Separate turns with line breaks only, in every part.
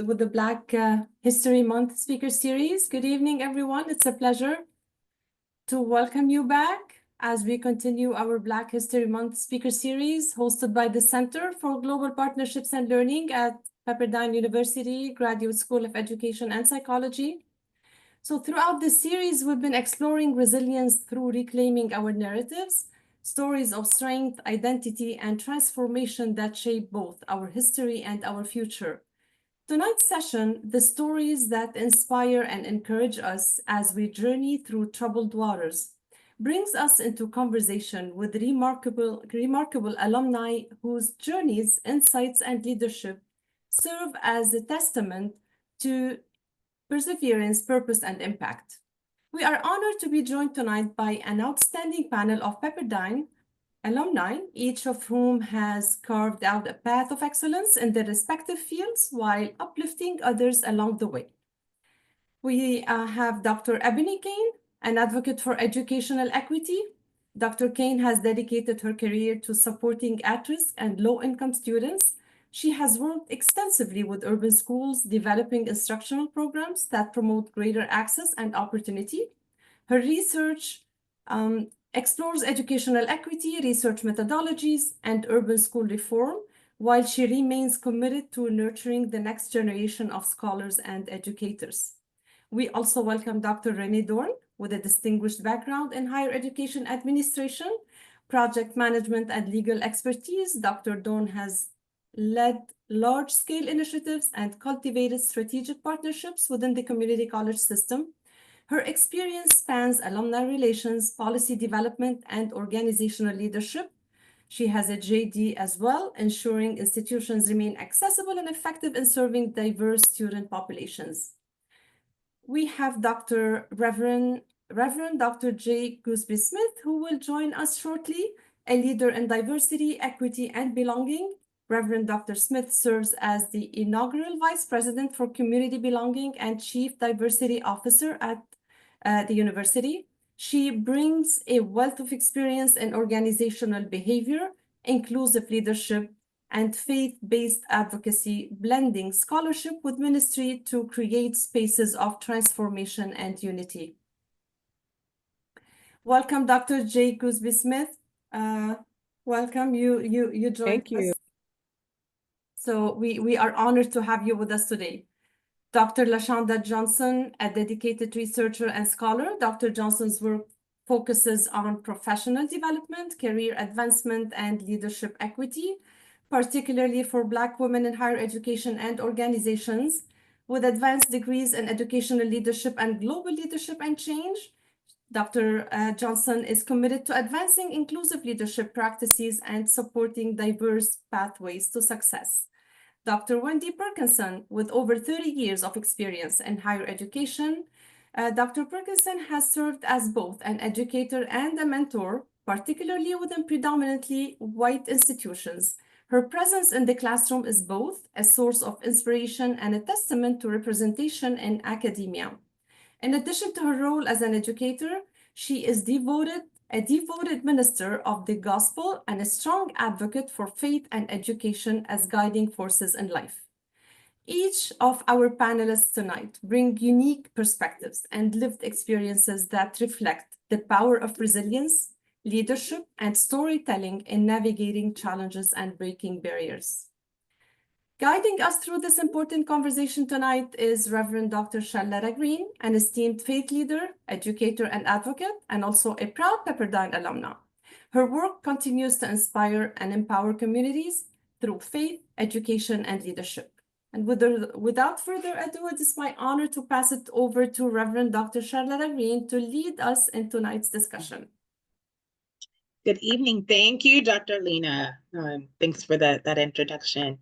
with the Black History Month speaker series. Good evening, everyone. It's a pleasure to welcome you back as we continue our Black History Month speaker series hosted by the Center for Global Partnerships and Learning at Pepperdine University Graduate School of Education and Psychology. So throughout this series, we've been exploring resilience through reclaiming our narratives, stories of strength, identity, and transformation that shape both our history and our future. Tonight's session, the stories that inspire and encourage us as we journey through troubled waters, brings us into conversation with remarkable alumni whose journeys, insights, and leadership serve as a testament to perseverance, purpose, and impact. We are honored to be joined tonight by an outstanding panel of Pepperdine alumni, each of whom has carved out a path of excellence in their respective fields while uplifting others along the way. We have Dr. Ebony Kane, an advocate for educational equity. Dr. Kane has dedicated her career to supporting at-risk and low-income students. She has worked extensively with urban schools, developing instructional programs that promote greater access and opportunity. Her research explores educational equity, research methodologies, and urban school reform, while she remains committed to nurturing the next generation of scholars and educators. We also welcome Dr. Renee Dorn, with a distinguished background in higher education administration, project management, and legal expertise. Dr. Dorn has led large-scale initiatives and cultivated strategic partnerships within the community college system. Her experience spans alumni relations, policy development, and organizational leadership. She has a JD as well, ensuring institutions remain accessible and effective in serving diverse student populations. We have Reverend Dr. J. Gooseby Smith, who will join us shortly, a leader in diversity, equity, and belonging. Reverend Dr. Smith serves as the inaugural Vice President for Community Belonging and Chief Diversity Officer at the university. She brings a wealth of experience in organizational behavior, inclusive leadership, and faith-based advocacy, blending scholarship with ministry to create spaces of transformation and unity. Welcome, Dr. J. Gooseby Smith. Welcome, you joined
Thank you.
us. So we are honored to have you with us today. Dr. LaShonda Johnson, a dedicated researcher and scholar. Dr. Johnson's work focuses on professional development, career advancement, and leadership equity, particularly for Black women in higher education and organizations. With advanced degrees in educational leadership and global leadership and change, Dr. Johnson is committed to advancing inclusive leadership practices and supporting diverse pathways to success. Dr. Wendy Perkinson, with over 30 years of experience in higher education, Dr. Perkinson has served as both an educator and a mentor, particularly within predominantly white institutions. Her presence in the classroom is both a source of inspiration and a testament to representation in academia. In addition to her role as an educator, she is a devoted minister of the gospel and a strong advocate for faith and education as guiding forces in life. Each of our panelists tonight bring unique perspectives and lived experiences that reflect the power of resilience, leadership, and storytelling in navigating challenges and breaking barriers. Guiding us through this important conversation tonight is Reverend Dr. Shaletta Green, an esteemed faith leader, educator, and advocate, and also a proud Pepperdine alumna. Her work continues to inspire and empower communities through faith, education, and leadership. And without further ado, it is my honor to pass it over to Reverend Dr. Shaletta Green to lead us in tonight's discussion.
Good evening. Thank you, Dr. Lena. Thanks for that introduction.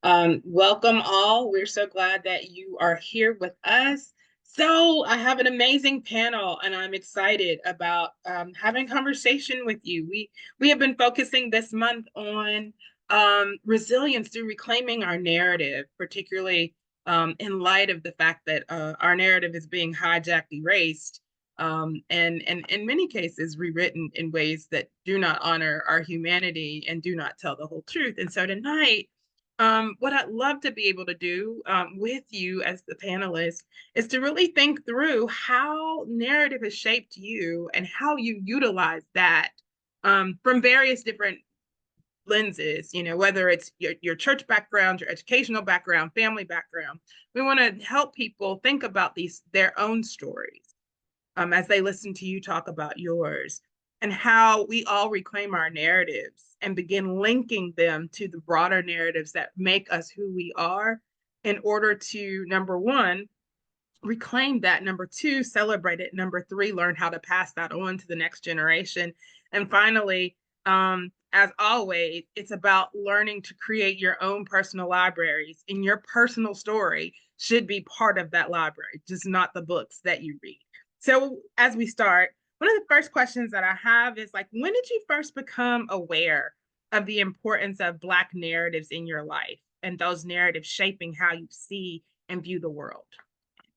Welcome all. We're so glad that you are here with us. So I have an amazing panel and I'm excited about having conversation with you. We have been focusing this month on resilience through reclaiming our narrative, particularly in light of the fact that our narrative is being hijacked, erased, and in many cases rewritten in ways that do not honor our humanity and do not tell the whole truth. And so tonight, What I'd love to be able to do with you as the panelist is to really think through how narrative has shaped you and how you utilize that from various different lenses, whether it's your church background, your educational background, family background. We want to help people think about their own stories as they listen to you talk about yours, and how we all reclaim our narratives and begin linking them to the broader narratives that make us who we are, in order to, number one, reclaim that, number two, celebrate it, number three, learn how to pass that on to the next generation. And finally, as always, it's about learning to create your own personal libraries, and your personal story should be part of that library, just not the books that you read. So as we start, one of the first questions that I have is, like, when did you first become aware of the importance of Black narratives in your life, and those narratives shaping how you see and view the world?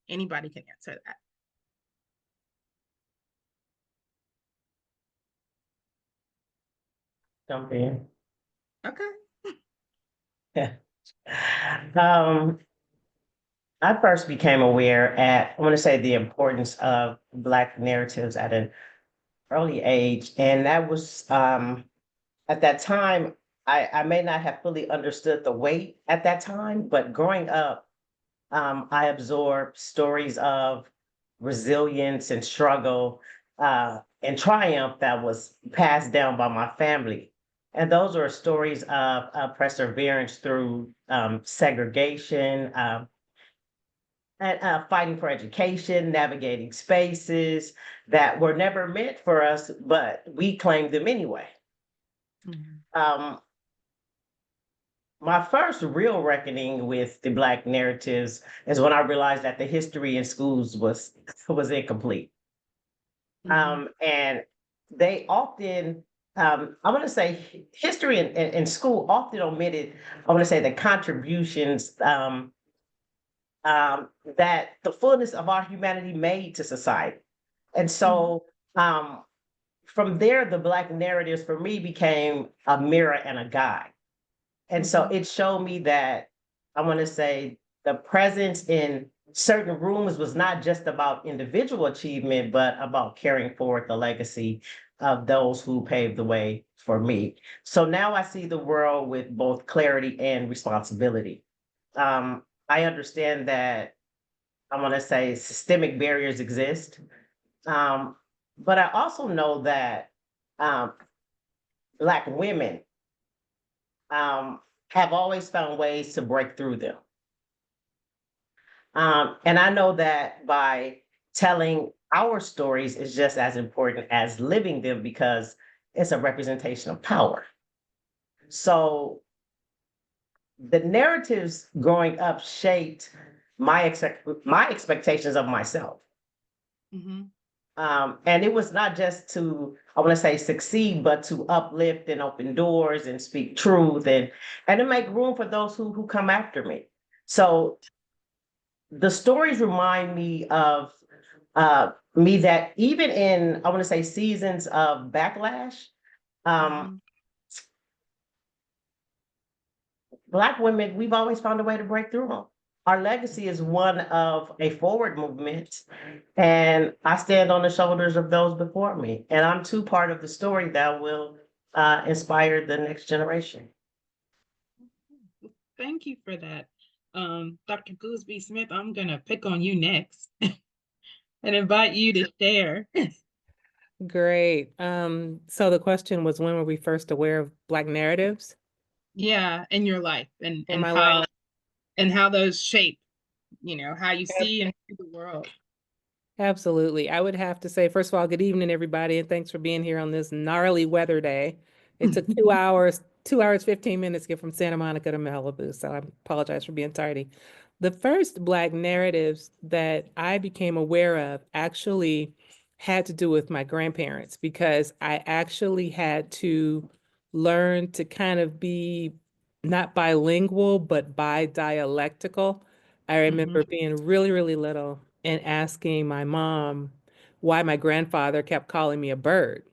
Anybody can answer that.
Jump in.
Okay.
Um, I first became aware I want to say, the importance of Black narratives at an early age. And that was at that time, I may not have fully understood the weight at that time, but growing up, I absorbed stories of resilience and struggle and triumph that was passed down by my family. And those are stories of perseverance through segregation, and fighting for education, navigating spaces that were never meant for us, but we claimed them anyway.
Mm-hmm.
My first real reckoning with the Black narratives is when I realized that the history in schools was incomplete. And they often, I want to say, history in school often omitted, I want to say, the contributions that the fullness of our humanity made to society. And so from there, the Black narratives for me became a mirror and a guide. And so it showed me that, I want to say, the presence in certain rooms was not just about individual achievement, but about carrying forward the legacy of those who paved the way for me. So now I see the world with both clarity and responsibility. I understand that, I want to say, systemic barriers exist. Um, but I also know that um, Black women have always found ways to break through them. And I know that by telling our stories is just as important as living them, because it's a representation of power. So the narratives growing up shaped my expectations of myself.
Mm-hmm.
And it was not just to, I want to say, succeed, but to uplift and open doors and speak truth, and to make room for those who come after me. So the stories remind me of me that even in, I want to say, seasons of backlash, um, Black women, we've always found a way to break through them. Our legacy is one of a forward movement, and I stand on the shoulders of those before me. And I'm too part of the story that will inspire the next generation.
Thank you for that. Dr. Gooseby Smith, I'm going to pick on you next and invite you to share.
Great. So the question was, when were we first aware of Black narratives
Yeah, in your life,
in
and
my
how
life?
those shape, how you see and see the world.
Absolutely. I would have to say, first of all, good evening, everybody, and thanks for being here on this gnarly weather day. It took 2 hours, 15 minutes to get from Santa Monica to Malibu, so I apologize for being tardy. The first Black narratives that I became aware of actually had to do with my grandparents, because I actually had to learn to kind of be not bilingual, but bi-dialectical. I remember being really, really little and asking my mom why my grandfather kept calling me a bird.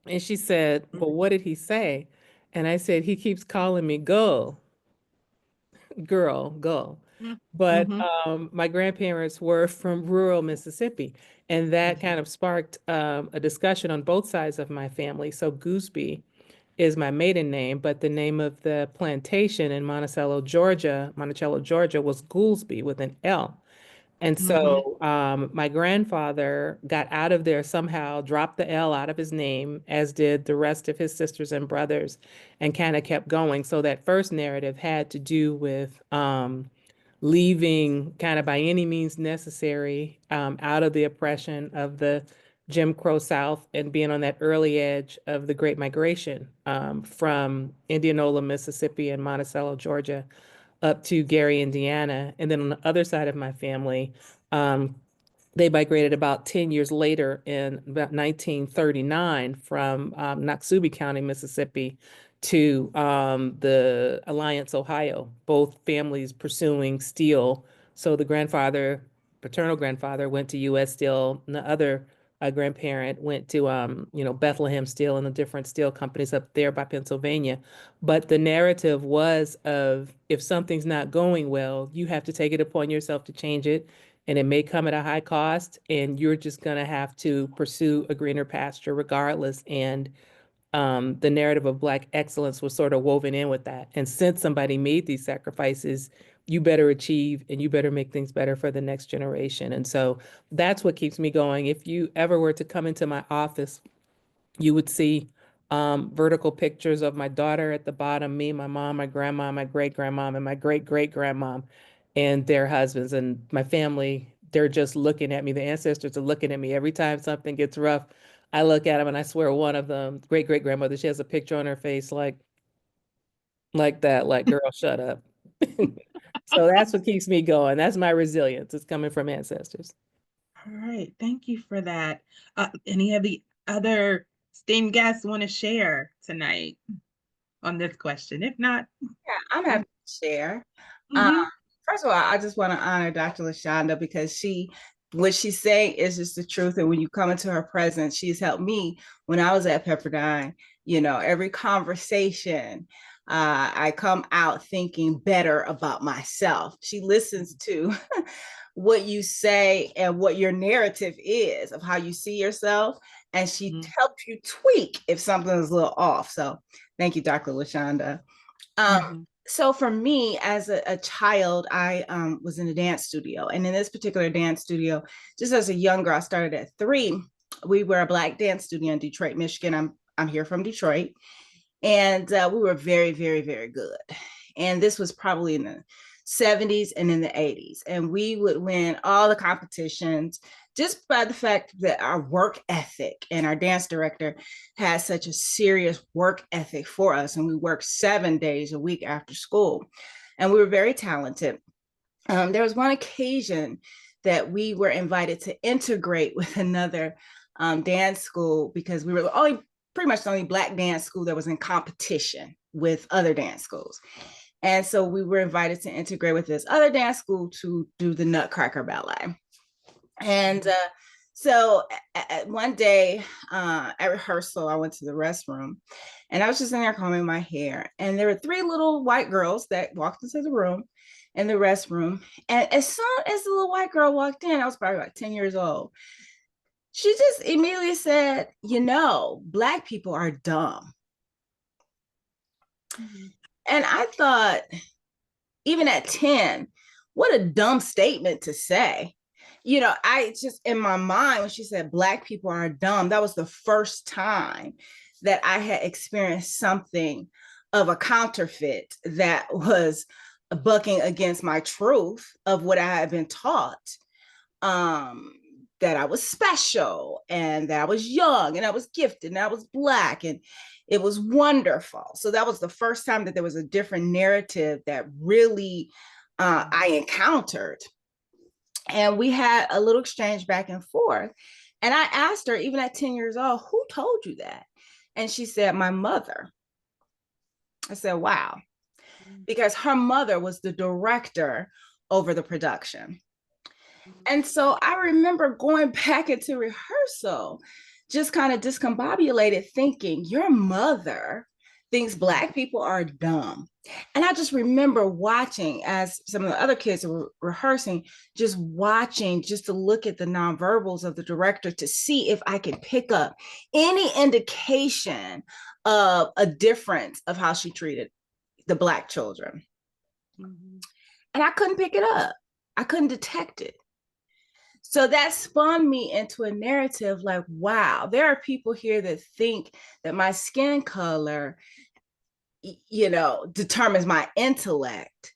And she said, "Well, what did he say?" And I said, "He keeps calling me gull." girl.
Mm.
But
Mhm.
my grandparents were from rural Mississippi, and that kind of sparked a discussion on both sides of my family. So Gooseby is my maiden name, but the name of the plantation in Monticello, Georgia was Goolsby with an L. And
Mhm.
so my grandfather got out of there somehow, dropped the L out of his name, as did the rest of his sisters and brothers, and kind of kept going. So that first narrative had to do with leaving kind of by any means necessary out of the oppression of the Jim Crow South and being on that early edge of the Great Migration from Indianola, Mississippi, and Monticello, Georgia, up to Gary, Indiana. And then on the other side of my family, um, they migrated about 10 years later in about 1939 from Noxubee County, Mississippi, to the Alliance, Ohio, both families pursuing steel. So the grandfather, paternal grandfather, went to U.S. Steel, and the other grandparent went to, Bethlehem Steel and the different steel companies up there by Pennsylvania. But the narrative was of if something's not going well, you have to take it upon yourself to change it, and it may come at a high cost, and you're just going to have to pursue a greener pasture regardless. And the narrative of Black excellence was sort of woven in with that. And since somebody made these sacrifices, you better achieve and you better make things better for the next generation. And so that's what keeps me going. If you ever were to come into my office, you would see vertical pictures of my daughter at the bottom, me, my mom, my grandma, my great grandmom, and my great great grandmom, and their husbands. And my family, they're just looking at me. The ancestors are looking at me every time something gets rough. I look at them and I swear one of them, great great grandmother, she has a picture on her face like that, like girl, shut up. So that's what keeps me going. That's my resilience. It's coming from ancestors.
All right, thank you for that. Any of the other esteemed guests want to share tonight on this question? If not,
Yeah, I'm happy to share. Um,
mhm.
First of all, I just want to honor Dr. LaShonda because what she's saying is just the truth. And when you come into her presence, she's helped me when I was at Pepperdine. Every conversation, I come out thinking better about myself. She listens to what you say and what your narrative is of how you see yourself. And she helps you tweak if something is a little off. So thank you, Dr. LaShonda. So for me, as a child, I was in a dance studio. And in this particular dance studio, just as a young girl, I started at 3. We were a Black dance studio in Detroit, Michigan. I'm here from Detroit. And we were very, very, very good. And this was probably in the 70s and in the 80s. And we would win all the competitions just by the fact that our work ethic, and our dance director had such a serious work ethic for us. And we worked 7 days a week after school. And we were very talented. There was one occasion that we were invited to integrate with another dance school because we were pretty much the only Black dance school that was in competition with other dance schools. And so we were invited to integrate with this other dance school to do the Nutcracker Ballet. And so one day at rehearsal, I went to the restroom and I was just in there combing my hair. And there were 3 little white girls that walked into the room, in the restroom. And as soon as the little white girl walked in, I was probably like 10 years old. She just immediately said, Black people are dumb. And I thought, even at 10, what a dumb statement to say. I just, in my mind, when she said Black people are dumb, that was the first time that I had experienced something of a counterfeit that was bucking against my truth of what I had been taught. That I was special and that I was young and I was gifted and I was Black and it was wonderful. So that was the first time that there was a different narrative that really I encountered. And we had a little exchange back and forth. And I asked her, even at 10 years old, who told you that? And she said, my mother. I said, wow. Because her mother was the director over the production. And so I remember going back into rehearsal, just kind of discombobulated, thinking, your mother thinks Black people are dumb. And I just remember watching as some of the other kids were rehearsing, just watching, just to look at the nonverbals of the director to see if I could pick up any indication of a difference of how she treated the Black children. And I couldn't pick it up. I couldn't detect it. So that spun me into a narrative like, wow, there are people here that think that my skin color, determines my intellect.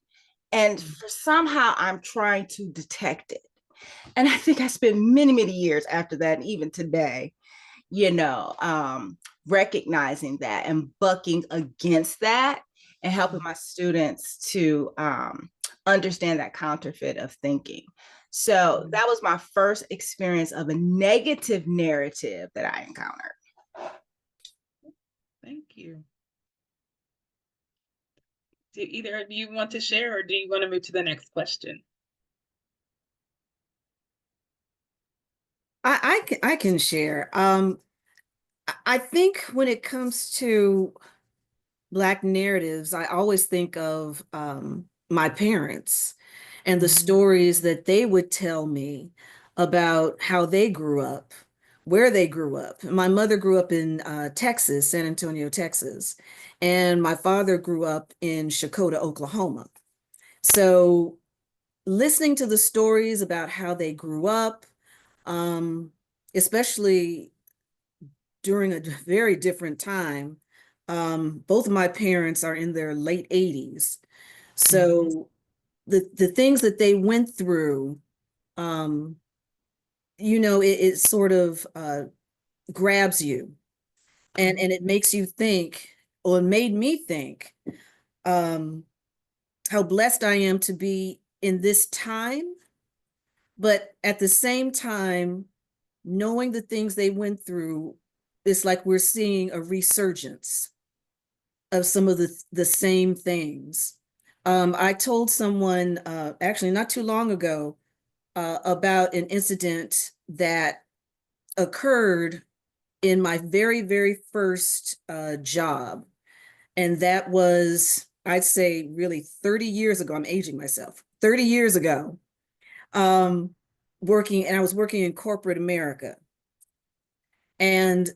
And for somehow I'm trying to detect it. And I think I spent many, many years after that, and even today, recognizing that and bucking against that and helping my students to understand that counterfeit of thinking. So that was my first experience of a negative narrative that I encountered.
Thank you. Do either of you want to share, or do you want to move to the next question?
I can share. I think when it comes to Black narratives, I always think of my parents and the stories that they would tell me about how they grew up, where they grew up. My mother grew up in Texas, San Antonio, Texas, and my father grew up in Shakota, Oklahoma. So listening to the stories about how they grew up, especially during a very different time. Both of my parents are in their late 80s. So the things that they went through, it sort of grabs you and it makes you think, or it made me think, how blessed I am to be in this time, but at the same time, knowing the things they went through, it's like we're seeing a resurgence of some of the same things. I told someone actually not too long ago about an incident that occurred in my very, very first job. And that was, I'd say, really 30 years ago. I'm aging myself. 30 years ago, I was working in corporate America. And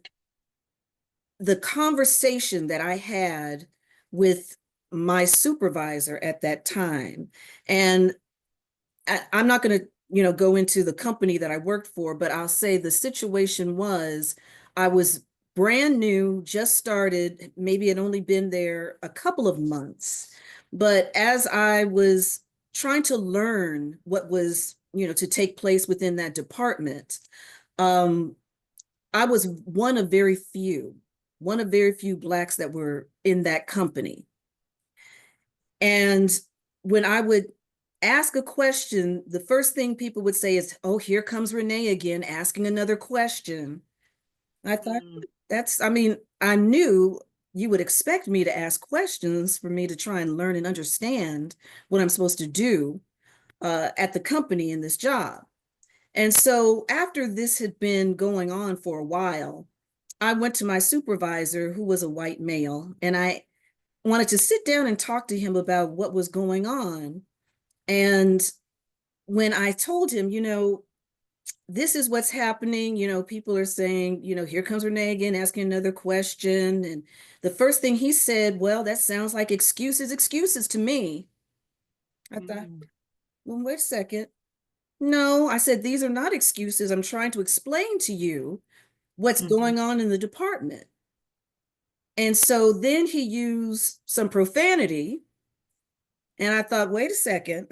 the conversation that I had with my supervisor at that time, and I'm not going to, go into the company that I worked for, but I'll say the situation was I was brand new, just started, maybe had only been there a couple of months. But as I was trying to learn what was, to take place within that department, I was one of very few Blacks that were in that company. And when I would ask a question, the first thing people would say is, oh, here comes Renee again, asking another question. I thought, I knew you would expect me to ask questions for me to try and learn and understand what I'm supposed to do at the company in this job. And so after this had been going on for a while, I went to my supervisor, who was a white male, and I wanted to sit down and talk to him about what was going on. And when I told him, this is what's happening, people are saying, here comes Renee again asking another question. And the first thing he said, well, that sounds like excuses to me. I thought, well, wait a second. No, I said, these are not excuses. I'm trying to explain to you what's going on in the department. And so then he used some profanity. And I thought, wait a second.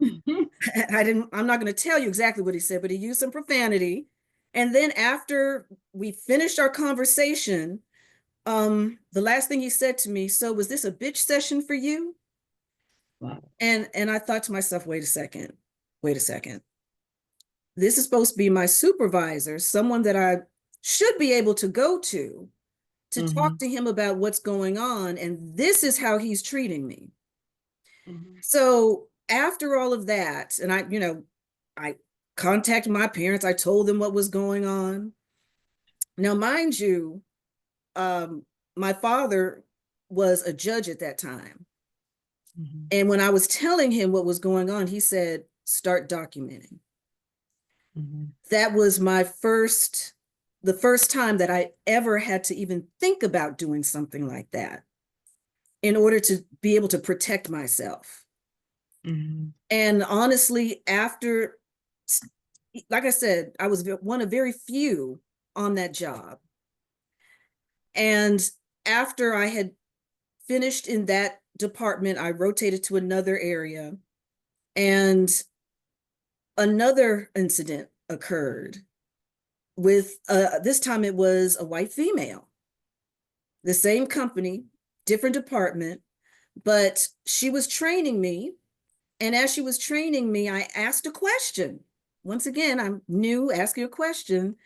I'm not going to tell you exactly what he said, but he used some profanity. And then after we finished our conversation, the last thing he said to me, so was this a bitch session for you? Wow. And I thought to myself, wait a second. This is supposed to be my supervisor, someone that I should be able to go to talk to him about what's going on. And this is how he's treating me. So after all of that, and I contacted my parents, I told them what was going on. Now, mind you, my father was a judge at that time.
Mhm.
And when I was telling him what was going on, he said, start documenting.
Mhm.
That was the first time that I ever had to even think about doing something like that in order to be able to protect myself.
Mhm.
And honestly, after, like I said, I was one of very few on that job. And after I had finished in that department, I rotated to another area, and another incident occurred with, this time it was a white female, the same company, different department, but she was training me. And as she was training me, I asked a question. Once again, I'm new, asking a question.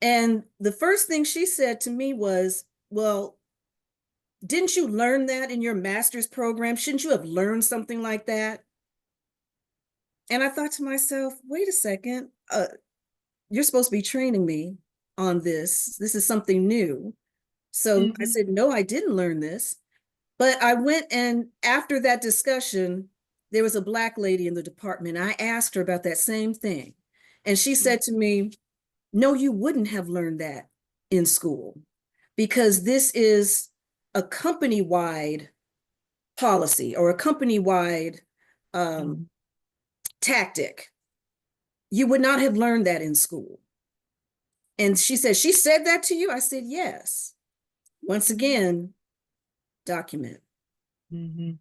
And the first thing she said to me was, well, didn't you learn that in your master's program? Shouldn't you have learned something like that? And I thought to myself, wait a second, you're supposed to be training me on this. This is something new. So I
Mhm.
said, no, I didn't learn this. But I went, and after that discussion, there was a Black lady in the department. I asked her about that same thing. And she said to me, no, you wouldn't have learned that in school, because this is a company-wide policy or a company-wide
Mhm.
tactic. You would not have learned that in school. And she said that to you? I said, yes. Once again, document.
Mhm.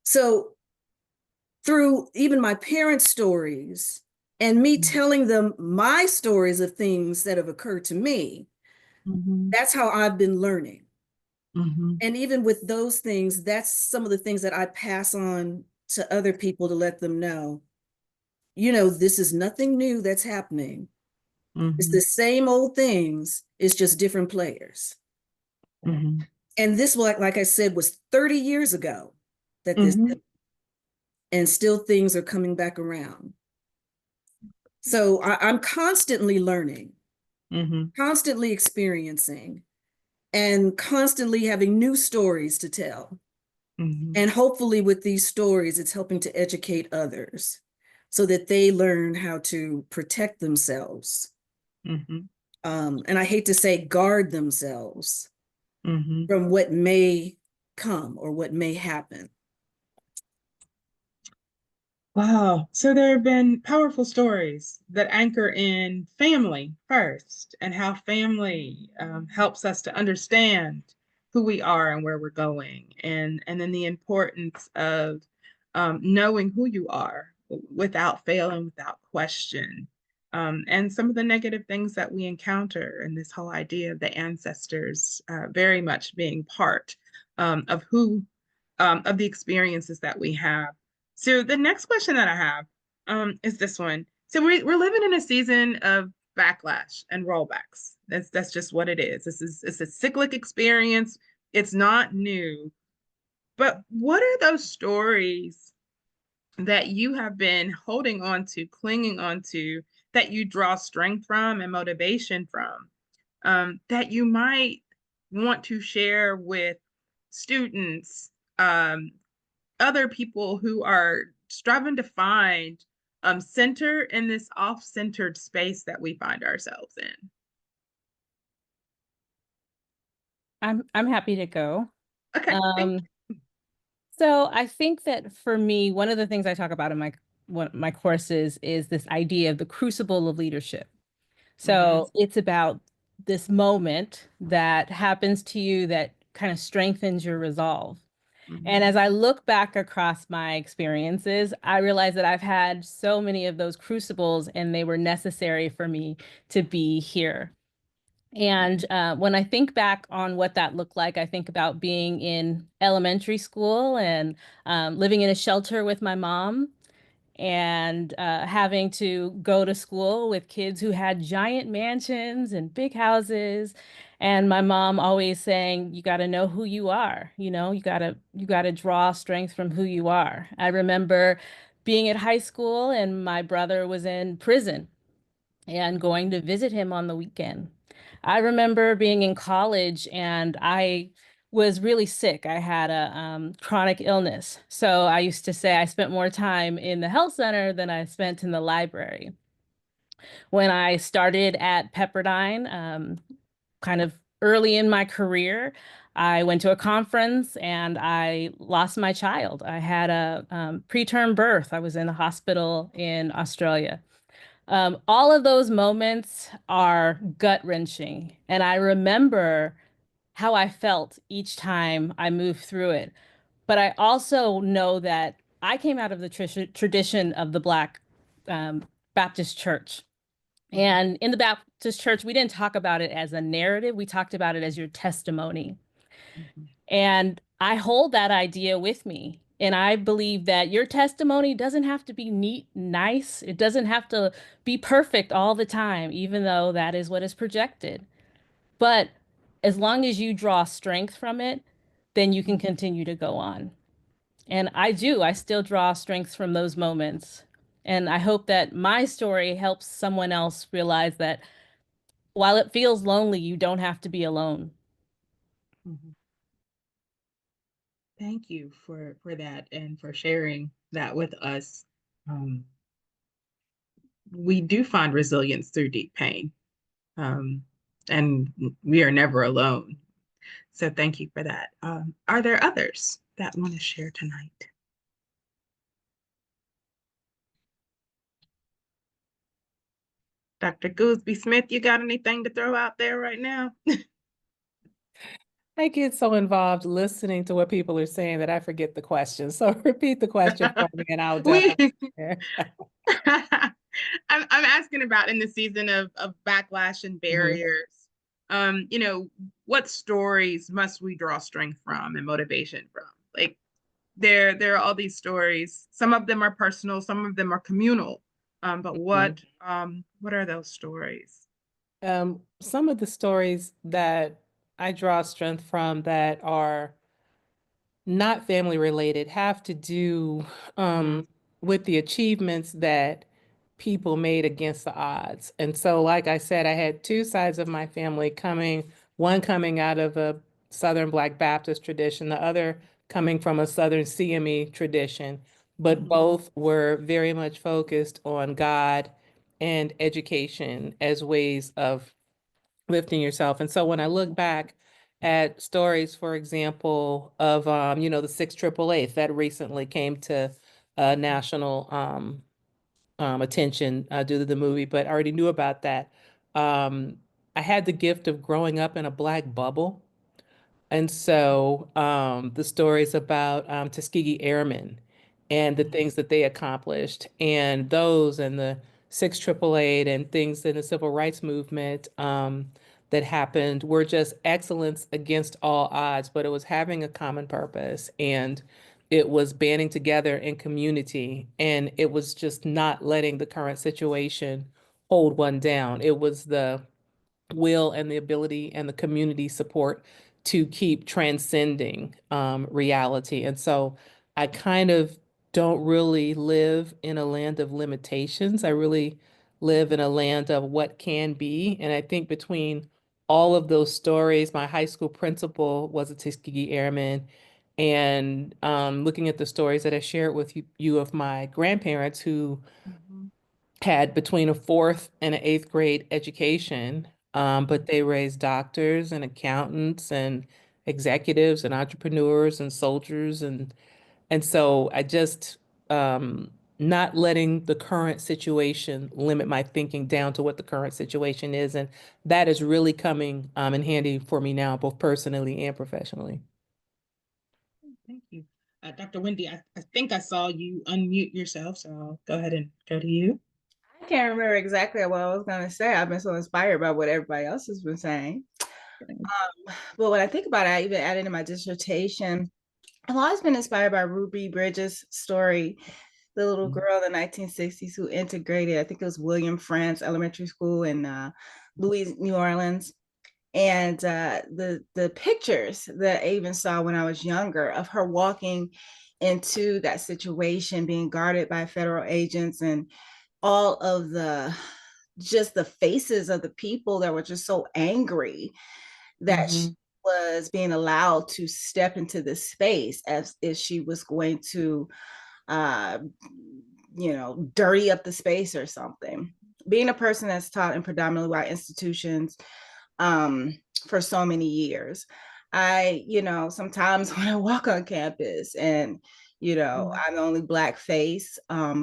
So through even my parents' stories and me telling them my stories of things that have occurred to me,
Mhm.
that's how I've been learning.
Mhm.
And even with those things, that's some of the things that I pass on to other people to let them know, this is nothing new that's happening. It's the
Mhm.
same old things, it's just different players.
Mhm.
And this, like I said, was 30 years ago that this,
Mhm.
and still things are coming back around. So I'm constantly learning,
Mhm.
constantly experiencing, and constantly having new stories to tell.
Mhm.
And hopefully with these stories, it's helping to educate others so that they learn how to protect themselves.
Mhm.
And I hate to say guard themselves
Mhm.
from what may come or what may happen.
Wow. So there have been powerful stories that anchor in family first, and how family helps us to understand who we are and where we're going, and then the importance of knowing who you are without fail and without question, and some of the negative things that we encounter, and this whole idea of the ancestors very much being part of who of the experiences that we have. So the next question that I have is this one. So we're living in a season of backlash and rollbacks. That's just what it is. It's a cyclic experience. It's not new. But what are those stories that you have been holding on to, clinging on to, that you draw strength from and motivation from, that you might want to share with students, other people who are striving to find center in this off-centered space that we find ourselves in?
I'm happy to go.
Okay, thank
Um, so I think that for me, one of the things I talk about in my courses is this idea of the crucible of leadership. So it's about this moment that happens to you that kind of strengthens your resolve. And as I look back across my experiences, I realize that I've had so many of those crucibles, and they were necessary for me to be here. And when I think back on what that looked like, I think about being in elementary school and living in a shelter with my mom, and having to go to school with kids who had giant mansions and big houses. And my mom always saying, you got to know who you are. You got to draw strength from who you are. I remember being at high school and my brother was in prison and going to visit him on the weekend. I remember being in college and I was really sick. I had a chronic illness. So I used to say I spent more time in the health center than I spent in the library. When I started at Pepperdine, kind of early in my career, I went to a conference and I lost my child. I had a preterm birth. I was in the hospital in Australia. All of those moments are gut-wrenching. And I remember how I felt each time I moved through it. But I also know that I came out of the tradition of the Black Baptist Church. And in the Baptist Church, we didn't talk about it as a narrative. We talked about it as your testimony. And I hold that idea with me. And I believe that your testimony doesn't have to be neat, nice. It doesn't have to be perfect all the time, even though that is what is projected. But as long as you draw strength from it, then you can continue to go on. And I do, I still draw strength from those moments. And I hope that my story helps someone else realize that while it feels lonely, you don't have to be alone.
Thank you for that and for sharing that with us. We do find resilience through deep pain, and we are never alone. So thank you for that. Are there others that want to share tonight? Dr. Gooseby Smith, you got anything to throw out there right now?
I get so involved listening to what people are saying that I forget the question. So repeat the question for me and I'll dive in.
I'm asking about in the season of backlash and barriers. You know, what stories must we draw strength from and motivation from? Like there are all these stories. Some of them are personal, some of them are communal. But what are those stories?
Some of the stories that I draw strength from that are not family related have to do with the achievements that people made against the odds. And so, like I said, I had two sides of my family one coming out of a Southern Black Baptist tradition, the other coming from a Southern CME tradition, but both were very much focused on God and education as ways of lifting yourself. And so when I look back at stories, for example, of the 6 888 that recently came to national attention due to the movie, but I already knew about that. I had the gift of growing up in a Black bubble. And so the stories about Tuskegee Airmen and the things that they accomplished, and those and the 6 888 and things in the civil rights movement that happened were just excellence against all odds, but it was having a common purpose and it was banding together in community, and it was just not letting the current situation hold one down. It was the will and the ability and the community support to keep transcending reality. And so I kind of don't really live in a land of limitations. I really live in a land of what can be. And I think between all of those stories, my high school principal was a Tuskegee Airman. And looking at the stories that I shared with you of my grandparents who had between a fourth and an eighth grade education, but they raised doctors and accountants and executives and entrepreneurs and soldiers, and so I just not letting the current situation limit my thinking down to what the current situation is, and that is really coming in handy for me now, both personally and professionally.
Thank you. Dr. Wendy, I think I saw you unmute yourself, so I'll go ahead and go to you.
I can't remember exactly what I was going to say. I've been so inspired by what everybody else has been saying. But when I think about it, I even added in my dissertation, I've always been inspired by Ruby Bridges' story, the little girl in the 1960s who integrated, I think it was William Frantz Elementary School in Louis, New Orleans. And the pictures that I even saw when I was younger of her walking into that situation, being guarded by federal agents, and all of the faces of the people that were just so angry that she was being allowed to step into this space as if she was going to, dirty up the space or something. Being a person that's taught in predominantly white institutions for so many years, sometimes when I walk on campus and, I'm the only Black face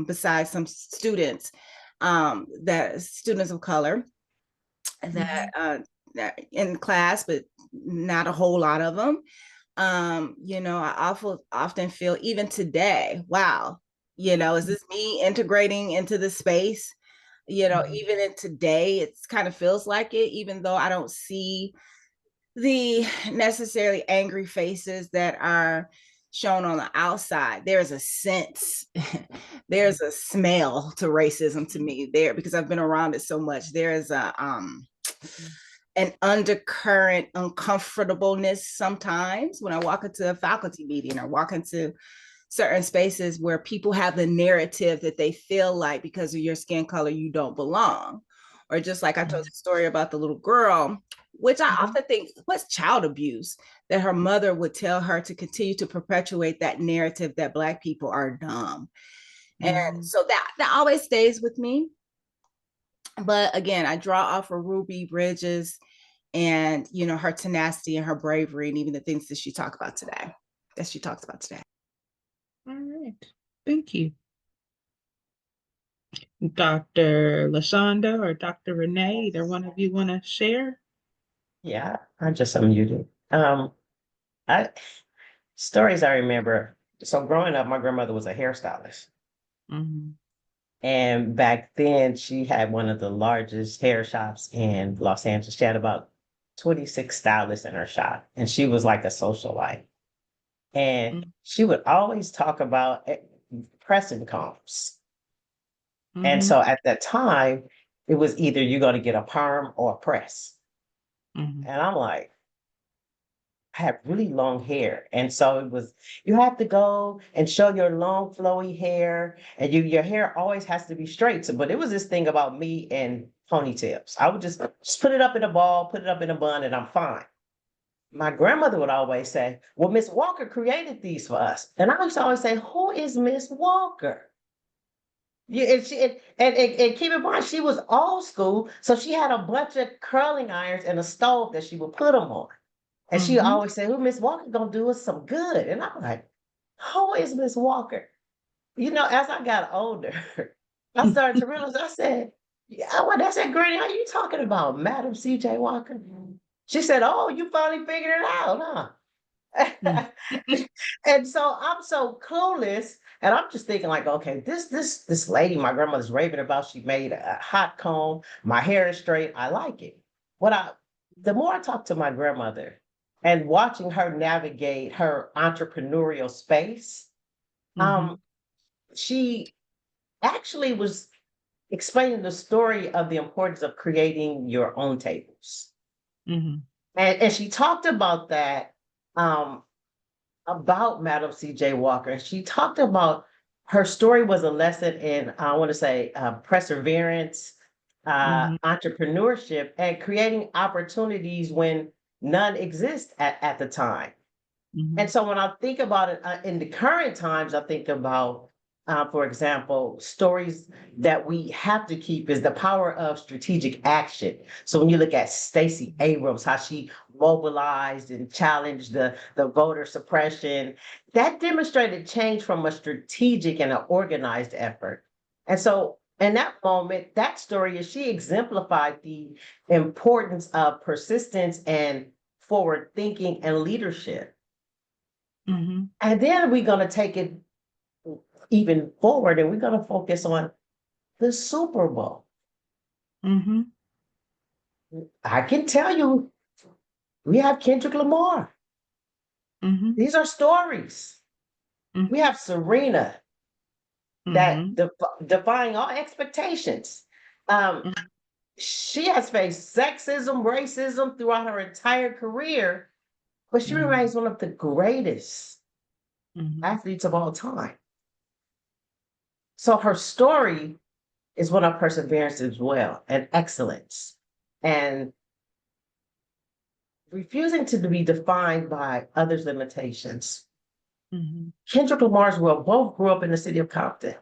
besides some students, that students of color that in class, but not a whole lot of them. I often feel even today, wow, is this me integrating into the space? Even in today, it's kind of feels like it, even though I don't see the necessarily angry faces that are shown on the outside. There's a sense, there's a smell to racism to me there, because I've been around it so much. There's an undercurrent uncomfortableness sometimes when I walk into a faculty meeting or walk into certain spaces where people have the narrative that they feel like because of your skin color, you don't belong. Or just like I told the story about the little girl, which I often think was child abuse, that her mother would tell her to continue to perpetuate that narrative that Black people are dumb. And so that always stays with me. But again, I draw off of Ruby Bridges and, her tenacity and her bravery, and even the things that she talks about today.
All right. Thank you. Dr. LaShonda or Dr. Renee, either one of you want to share?
Yeah, I just unmuted. Stories I remember. So growing up, my grandmother was a hairstylist. And back then, she had one of the largest hair shops in Los Angeles. She had about 26 stylists in her shop, and she was like a socialite. And she would always talk about pressing combs. And so at that time, it was either you're going to get a perm or a press. And I'm like, I had really long hair. And so it was, you have to go and show your long flowy hair, and your hair always has to be straight. So, but it was this thing about me and ponytails. I would just put it up in a ball, put it up in a bun, and I'm fine. My grandmother would always say, well, Miss Walker created these for us. And I used to always say, who is Miss Walker? Yeah, and keep in mind, she was old school. So she had a bunch of curling irons and a stove that she would put them on. And she always said, "Who Miss Walker gonna do us some good?" And I'm like, "Who is Miss Walker?" As I got older, I started to realize. I said, "Yeah, I said, Granny, how you talking about, Madam C.J. Walker?" She said, "Oh, you finally figured it out, huh?" And so I'm so clueless, and I'm just thinking like, okay, this lady, my grandmother's raving about. She made a hot comb. My hair is straight. I like it. The more I talk to my grandmother, and watching her navigate her entrepreneurial space, she actually was explaining the story of the importance of creating your own tables. And she talked about that, about Madam C.J. Walker. And she talked about her story was a lesson in, I want to say, perseverance, entrepreneurship, and creating opportunities when none exist at the time. And so when I think about it in the current times, I think about, for example, stories that we have to keep is the power of strategic action. So when you look at Stacey Abrams, how she mobilized and challenged the voter suppression, that demonstrated change from a strategic and an organized effort. And so in that moment, that story is she exemplified the importance of persistence and forward thinking and leadership. And then we're going to take it even forward, and we're going to focus on the Super Bowl. I can tell you, we have Kendrick Lamar. These are stories. We have Serena that defying all expectations. She has faced sexism, racism throughout her entire career, but she remains one of the greatest athletes of all time. So her story is one of perseverance as well, and excellence. And refusing to be defined by others' limitations.
Mhm.
Kendrick Lamar's world both grew up in the city of Compton.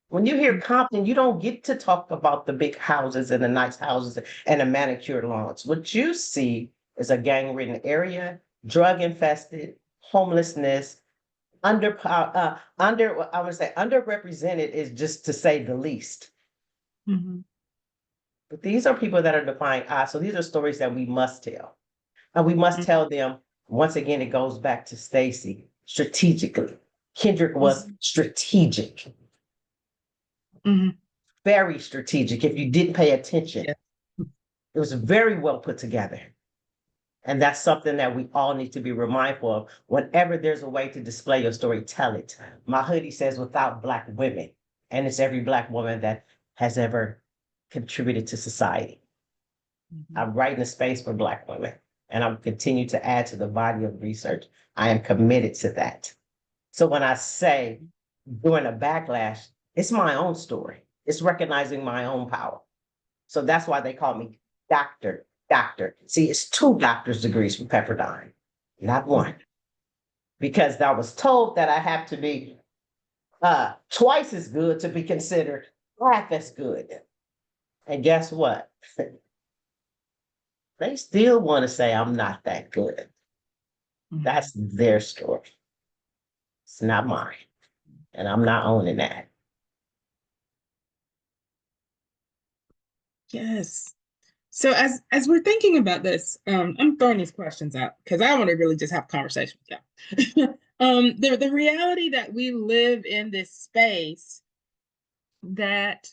When you hear Compton, you don't get to talk about the big houses and the nice houses and the manicured lawns. What you see is a gang-ridden area, drug-infested, homelessness, I would say underrepresented is just to say the least.
Mhm.
But these are people that are defying odds. So these are stories that we must tell. And we must tell them, once again, it goes back to Stacy, strategically. Kendrick was strategic.
Mhm.
Very strategic. If you didn't pay attention,
Yeah.
it was very well put together. And that's something that we all need to be mindful of. Whenever there's a way to display your story, tell it. My hoodie says without Black women, and it's every Black woman that has ever contributed to society. I'm writing a space for Black women, and I'm continue to add to the body of research. I am committed to that. So when I say during a backlash, it's my own story. It's recognizing my own power. So that's why they call me doctor. See, it's 2 doctor's degrees from Pepperdine, not 1. Because I was told that I have to be twice as good to be considered half as good. And guess what? They still want to say I'm not that good. That's their story. It's not mine. And I'm not owning that.
Yes. So as we're thinking about this, I'm throwing these questions out because I want to really just have a conversation with you. The reality that we live in this space that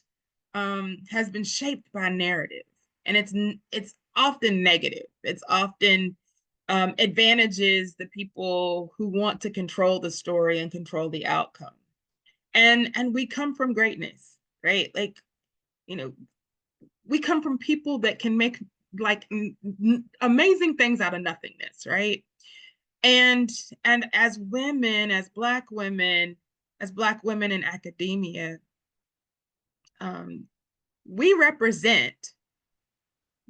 has been shaped by narrative, and it's often negative. It's often advantages the people who want to control the story and control the outcome. And we come from greatness, right? Like, you know, we come from people that can make like amazing things out of nothingness, right? And as women, as Black women in academia, we represent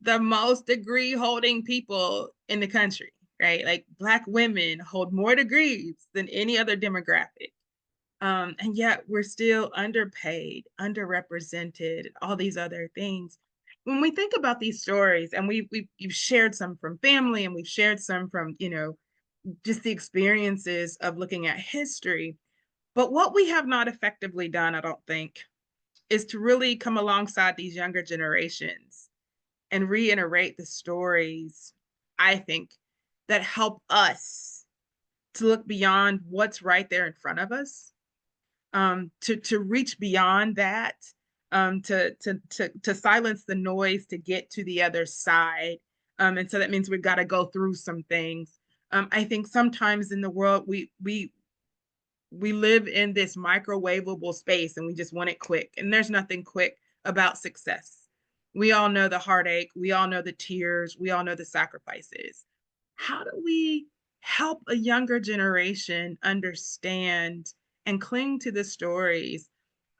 the most degree holding people in the country, right? Like Black women hold more degrees than any other demographic. And yet we're still underpaid, underrepresented, all these other things. When we think about these stories, and you've shared some from family, and we've shared some from, just the experiences of looking at history. But what we have not effectively done, I don't think, is to really come alongside these younger generations and reiterate the stories, I think, that help us to look beyond what's right there in front of us, to reach beyond that, to silence the noise to get to the other side. And so that means we've got to go through some things. I think sometimes in the world we live in this microwavable space and we just want it quick. And there's nothing quick about success. We all know the heartache, we all know the tears, we all know the sacrifices. How do we help a younger generation understand and cling to the stories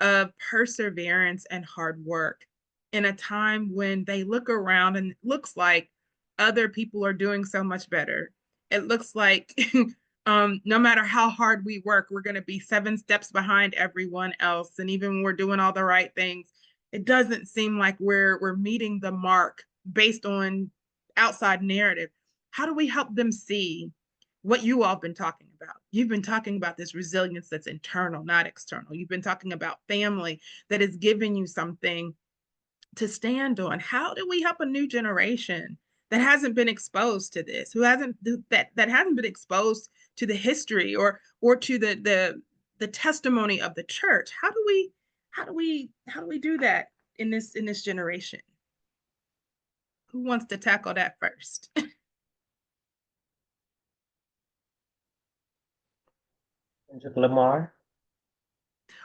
of perseverance and hard work in a time when they look around and it looks like other people are doing so much better? It looks like no matter how hard we work, we're going to be 7 steps behind everyone else. And even when we're doing all the right things, it doesn't seem like we're meeting the mark based on outside narrative. How do we help them see what you all have been talking about? You've been talking about this resilience that's internal, not external. You've been talking about family that is giving you something to stand on. How do we help a new generation that hasn't been exposed to this, who hasn't that hasn't been exposed to the history or to the testimony of the church? How do we do that in this generation? Who wants to tackle that first?
Kendrick Lamar.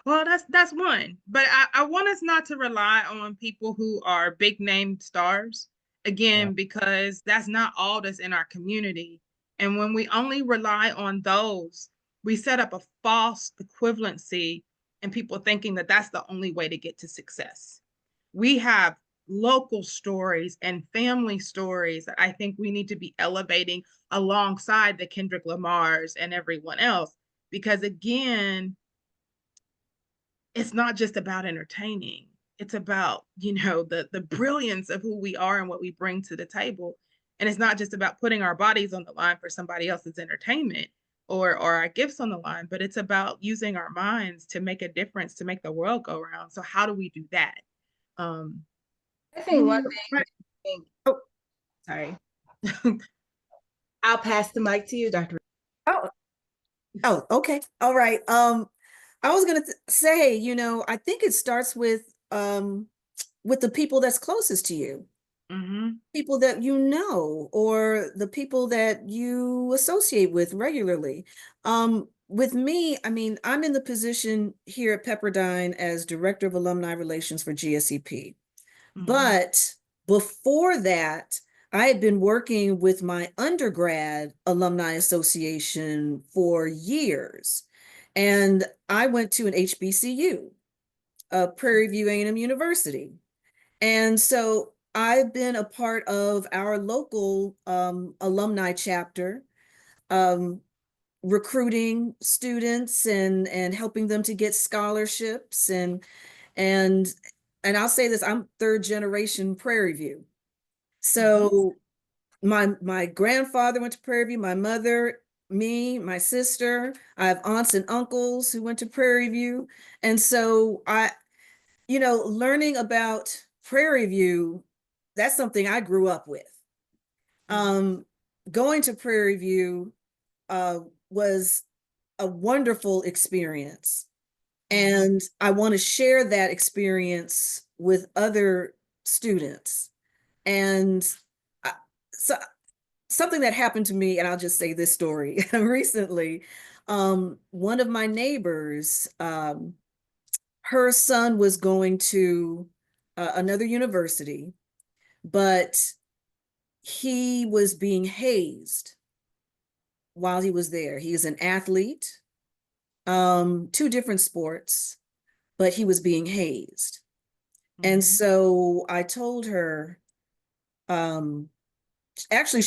Well, that's one, but I want us not to rely on people who are big name stars, again, because that's not all that's in our community. And when we only rely on those, we set up a false equivalency and people thinking that that's the only way to get to success. We have local stories and family stories that I think we need to be elevating alongside the Kendrick Lamars and everyone else. Because again, it's not just about entertaining. It's about, the brilliance of who we are and what we bring to the table. And it's not just about putting our bodies on the line for somebody else's entertainment or our gifts on the line, but it's about using our minds to make a difference, to make the world go around. So how do we do that?
I think one thing, oh, sorry. I'll pass the mic to you, Dr.
Oh, okay. All right. I was gonna say, I think it starts with the people that's closest to you, people that you know, or the people that you associate with regularly. With me, I mean, I'm in the position here at Pepperdine as Director of Alumni Relations for GSEP. But before that, I had been working with my undergrad alumni association for years. And I went to an HBCU, Prairie View A&M University. And so I've been a part of our local alumni chapter, recruiting students and helping them to get scholarships and I'll say this, I'm third generation Prairie View. So my grandfather went to Prairie View, my mother, me, my sister, I have aunts and uncles who went to Prairie View. And so learning about Prairie View, that's something I grew up with. Going to Prairie View was a wonderful experience. And I want to share that experience with other students. And so something that happened to me, and I'll just say this story recently, one of my neighbors, her son was going to another university, but he was being hazed while he was there. He is an athlete, two different sports, but he was being hazed. And so I told her, actually,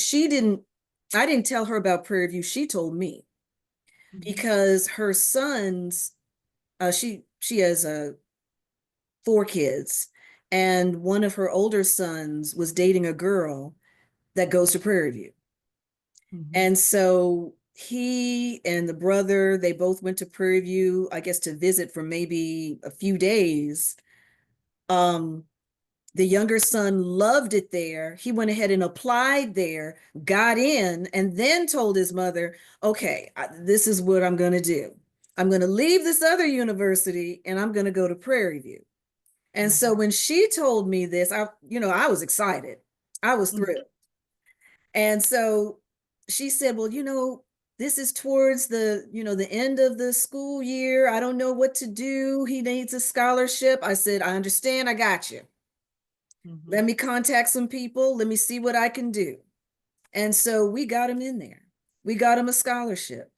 I didn't tell her about Prairie View. She told me because her sons, she has 4 kids, and one of her older sons was dating a girl that goes to Prairie View. And so he and the brother, they both went to Prairie View, I guess, to visit for maybe a few days. The younger son loved it there. He went ahead and applied there, got in, and then told his mother, okay, this is what I'm going to do. I'm going to leave this other university and I'm going to go to Prairie View. And so when she told me this, I was excited. I was thrilled. And so she said, well, this is towards the end of the school year. I don't know what to do. He needs a scholarship. I said, I understand. I got you. Let me contact some people. Let me see what I can do. And so we got him in there. We got him a scholarship.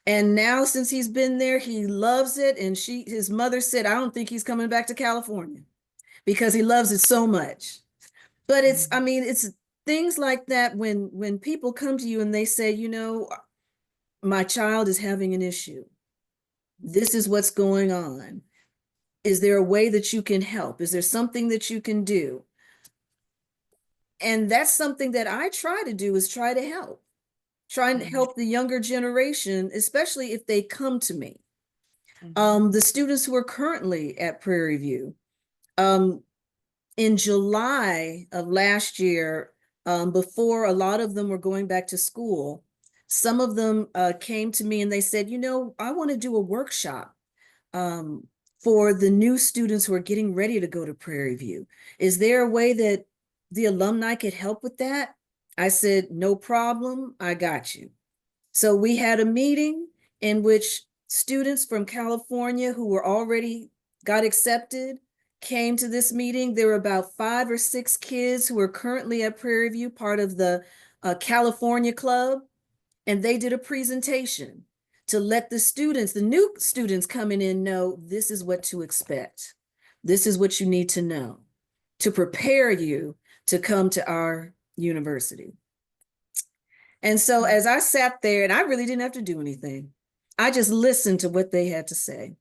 And now since he's been there, he loves it. And his mother said, I don't think he's coming back to California because he loves it so much. But it's things like that when people come to you and they say, my child is having an issue. This is what's going on. Is there a way that you can help? Is there something that you can do? And that's something that I try to do, is try to help. Try and help the younger generation, especially if they come to me. The students who are currently at Prairie View, in July of last year, before a lot of them were going back to school, some of them came to me and they said, I want to do a workshop for the new students who are getting ready to go to Prairie View. Is there a way that the alumni could help with that? I said, no problem, I got you. So we had a meeting in which students from California who were already got accepted came to this meeting. There were about 5 or 6 kids who are currently at Prairie View, part of the California Club, and they did a presentation to let the new students coming in know this is what to expect. This is what you need to know. to prepare you to come to our university. And so as I sat there, and I really didn't have to do anything, I just listened to what they had to say.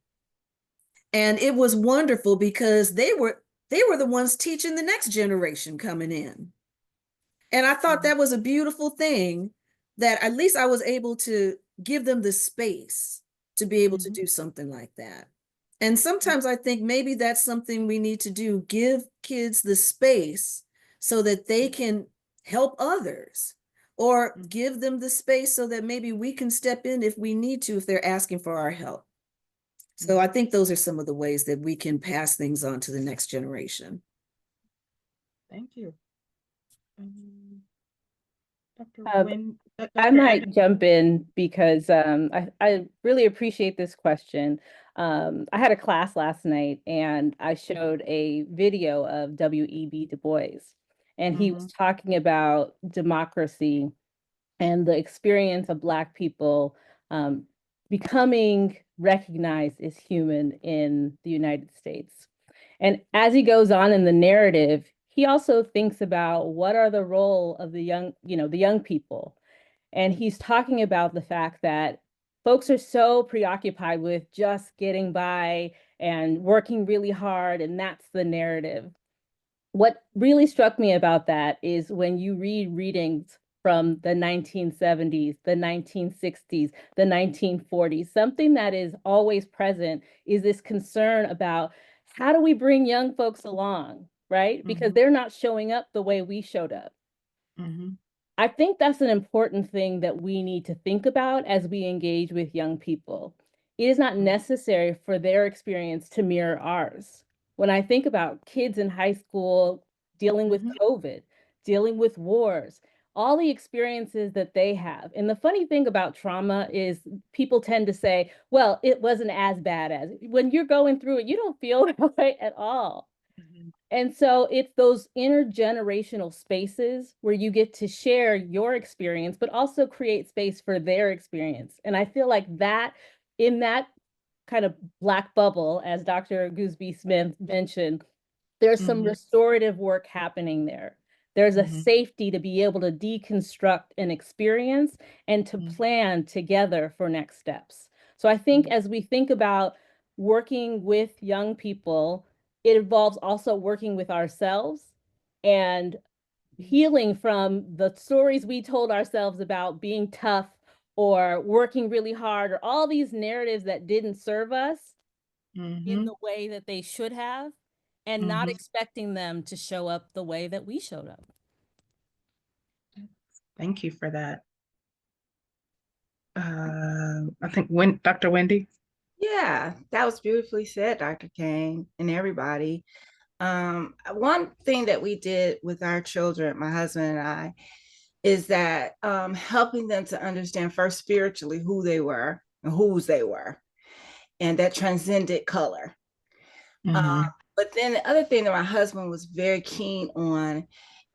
And it was wonderful because they were the ones teaching the next generation coming in. And I thought that was a beautiful thing, that at least I was able to give them the space to be able to do something like that. And sometimes I think maybe that's something we need to do, give kids the space so that they can help others, or give them the space so that maybe we can step in if we need to, if they're asking for our help. So I think those are some of the ways that we can pass things on to the next generation.
Thank you. Dr.
I might jump in because I really appreciate this question. I had a class last night and I showed a video of W.E.B. Du Bois, and he was talking about democracy and the experience of Black people becoming recognized as human in the United States. And as he goes on in the narrative, he also thinks about what are the role of the young, the young people. And he's talking about the fact that folks are so preoccupied with just getting by and working really hard, and that's the narrative. What really struck me about that is when you read readings from the 1970s, the 1960s, the 1940s, something that is always present is this concern about how do we bring young folks along, right? Because they're not showing up the way we showed up. I think that's an important thing that we need to think about as we engage with young people. It is not necessary for their experience to mirror ours. When I think about kids in high school dealing with COVID, dealing with wars, all the experiences that they have. And the funny thing about trauma is people tend to say, well, it wasn't as bad as. When you're going through it, you don't feel that way at all. And so it's those intergenerational spaces where you get to share your experience, but also create space for their experience. And I feel like that, in that kind of Black bubble, as Dr. Gooseby Smith mentioned, there's some restorative work happening there. There's a safety to be able to deconstruct an experience and to plan together for next steps. So I think as we think about working with young people, it involves also working with ourselves and healing from the stories we told ourselves about being tough or working really hard, or all these narratives that didn't serve us in the way that they should have, and not expecting them to show up the way that we showed up.
Thank you for that. I think Dr. Wendy.
Yeah, that was beautifully said, Dr. Kane, and everybody. One thing that we did with our children, my husband and I, is that helping them to understand first spiritually who they were and whose they were, and that transcended color. But then the other thing that my husband was very keen on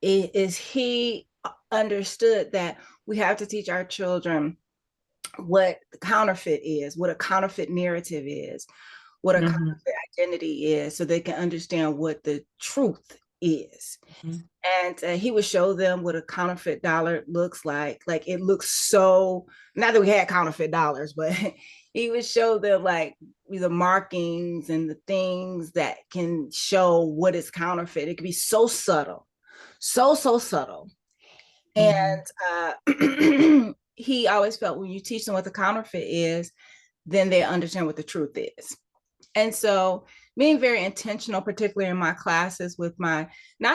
is he understood that we have to teach our children what counterfeit is, what a counterfeit narrative is, what a counterfeit identity is, so they can understand what the truth is. And he would show them what a counterfeit dollar looks like. Like, it looks so, not that we had counterfeit dollars, but he would show them like the markings and the things that can show what is counterfeit. It can be so subtle, so subtle. And he always felt when you teach them what the counterfeit is, then they understand what the truth is. And so being very intentional, particularly in my classes with not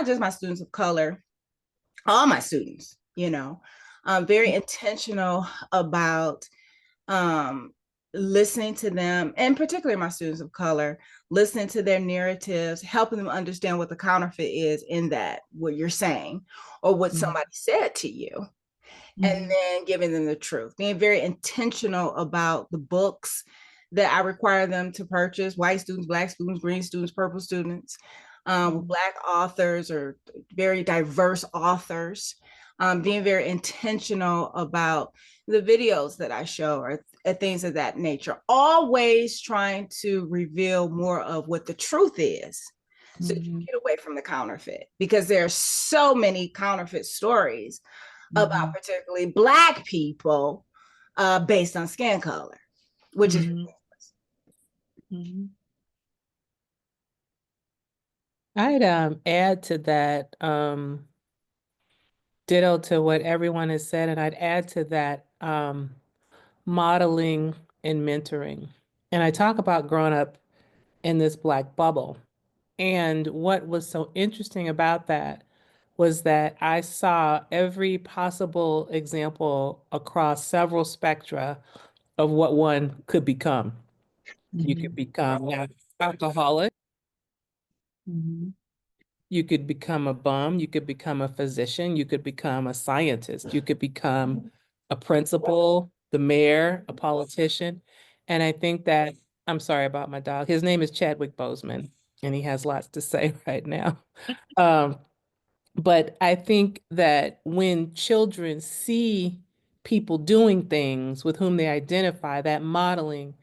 just my students of color, all my students, very intentional about listening to them, and particularly my students of color, listening to their narratives, helping them understand what the counterfeit is in that, what you're saying, or what somebody said to you. And then giving them the truth, being very intentional about the books that I require them to purchase: white students, Black students, green students, purple students, Black authors or very diverse authors, being very intentional about the videos that I show, or things of that nature, always trying to reveal more of what the truth is, so you get away from the counterfeit, because there are so many counterfeit stories about particularly Black people based on skin color, which is
I'd add to that, ditto to what everyone has said, and I'd add to that modeling and mentoring. And I talk about growing up in this Black bubble. And what was so interesting about that was that I saw every possible example across several spectra of what one could become. You could become an alcoholic. You could become a bum. You could become a physician. You could become a scientist. You could become a principal, the mayor, a politician. And I think that, I'm sorry about my dog. His name is Chadwick Boseman, and he has lots to say right now. But I think that when children see people doing things with whom they identify, that modeling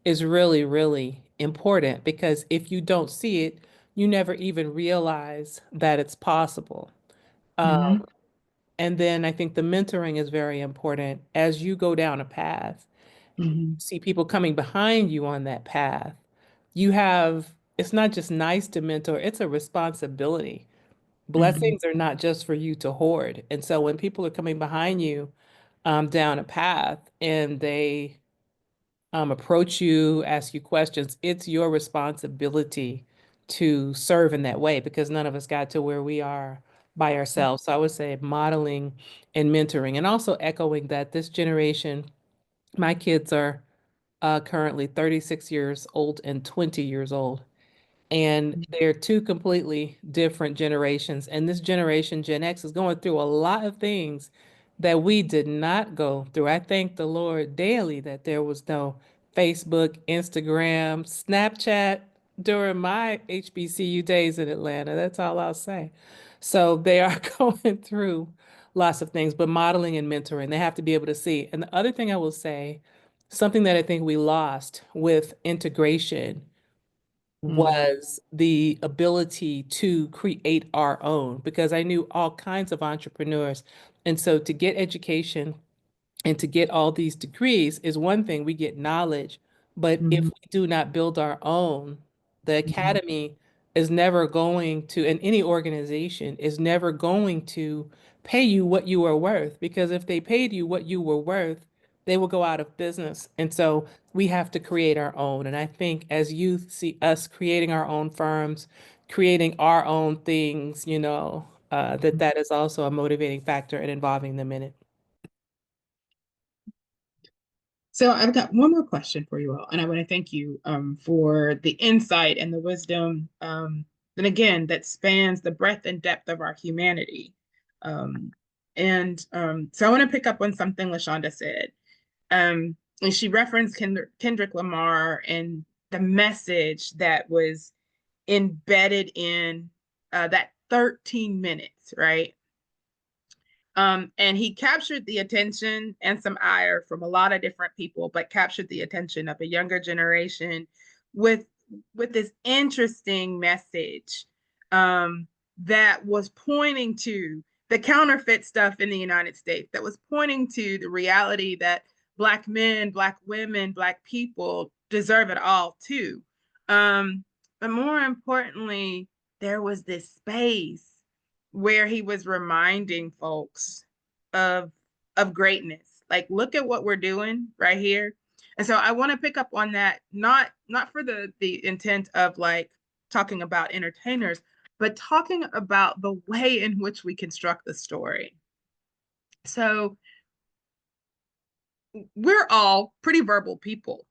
is really, really important, because if you don't see it, you never even realize that it's possible. And then I think the mentoring is very important as you go down a path. See people coming behind you on that path. It's not just nice to mentor, it's a responsibility. Blessings are not just for you to hoard. And so when people are coming behind you down a path and they approach you, ask you questions, it's your responsibility to serve in that way, because none of us got to where we are by ourselves. So I would say modeling and mentoring, and also echoing that this generation, my kids are currently 36 years old and 20 years old. And they're two completely different generations. And this generation, Gen X, is going through a lot of things that we did not go through. I thank the Lord daily that there was no Facebook, Instagram, Snapchat during my HBCU days in Atlanta. That's all I'll say. So they are going through lots of things, but modeling and mentoring, they have to be able to see. And the other thing I will say, something that I think we lost with integration was the ability to create our own, because I knew all kinds of entrepreneurs. And so to get education and to get all these degrees is one thing, we get knowledge, but if we do not build our own, the academy is never going to, and any organization is never going to pay you what you are worth, because if they paid you what you were worth, they will go out of business. And so we have to create our own. And I think as youth see us creating our own firms, creating our own things, that is also a motivating factor in involving them in it.
So I've got one more question for you all, and I want to thank you for the insight and the wisdom, and again, that spans the breadth and depth of our humanity. So I want to pick up on something LaShonda said. And she referenced Kendrick Lamar and the message that was embedded in that 13 minutes, right? And he captured the attention and some ire from a lot of different people, but captured the attention of a younger generation with this interesting message that was pointing to the counterfeit stuff in the United States, that was pointing to the reality that Black men, Black women, Black people deserve it all too. But more importantly, there was this space where he was reminding folks of greatness. Like, look at what we're doing right here. And so I want to pick up on that, not for the intent of like talking about entertainers, but talking about the way in which we construct the story. So we're all pretty verbal people.